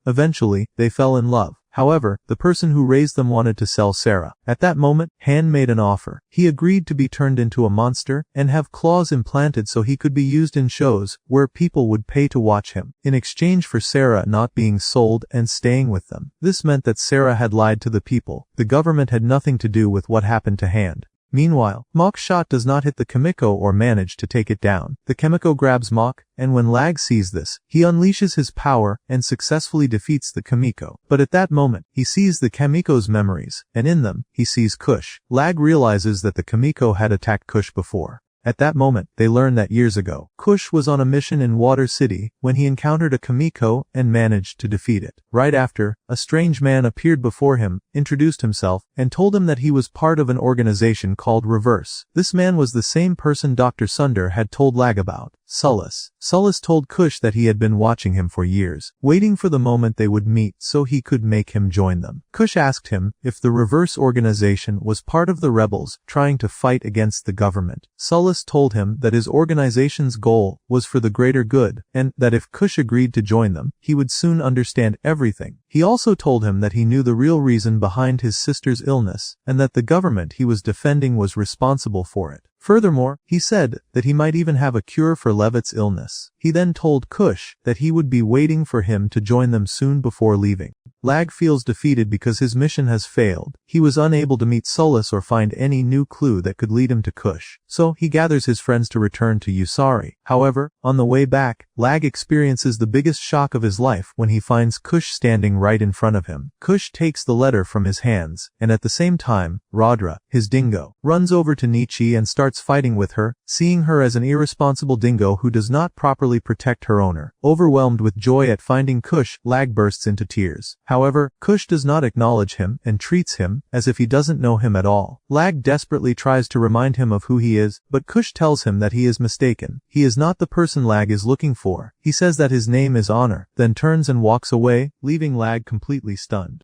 Eventually, they fell in love. However, the person who raised them wanted to sell Sarah. At that moment, Han made an offer. He agreed to be turned into a monster and have claws implanted so he could be used in shows where people would pay to watch him, in exchange for Sarah not being sold and staying with them. This meant that Sarah had lied to the people. The government had nothing to do with what happened to Hand. Meanwhile, Mok's shot does not hit the Kimiko or manage to take it down. The Kimiko grabs Mok, and when Lag sees this, he unleashes his power and successfully defeats the Kimiko. But at that moment, he sees the Kimiko's memories, and in them, he sees Kosh. Lag realizes that the Kimiko had attacked Kosh before. At that moment, they learn that years ago, Kosh was on a mission in Water City when he encountered a Kimiko and managed to defeat it. Right after, a strange man appeared before him, introduced himself, and told him that he was part of an organization called Reverse. This man was the same person Dr. Sunder had told Lag about, Solace. Solace told Kosh that he had been watching him for years, waiting for the moment they would meet so he could make him join them. Kosh asked him if the Reverse organization was part of the rebels trying to fight against the government. Solace told him that his organization's goal was for the greater good, and that if Kosh agreed to join them, he would soon understand everything. He also told him that he knew the real reason behind his sister's illness, and that the government he was defending was responsible for it. Furthermore, he said that he might even have a cure for Levitt's illness. He then told Kosh that he would be waiting for him to join them soon before leaving. Lag feels defeated because his mission has failed. He was unable to meet Solace or find any new clue that could lead him to Kosh, so he gathers his friends to return to Yasari. However, on the way back, Lag experiences the biggest shock of his life when he finds Kosh standing right in front of him. Kosh takes the letter from his hands, and at the same time, Radra, his dingo, runs over to Nietzsche and starts fighting with her, seeing her as an irresponsible dingo who does not properly protect her owner. Overwhelmed with joy at finding Kosh, Lag bursts into tears. However, Kosh does not acknowledge him and treats him as if he doesn't know him at all. Lag desperately tries to remind him of who he is, but Kosh tells him that he is mistaken. He is not the person Lag is looking for. He says that his name is Honor, then turns and walks away, leaving Lag completely stunned.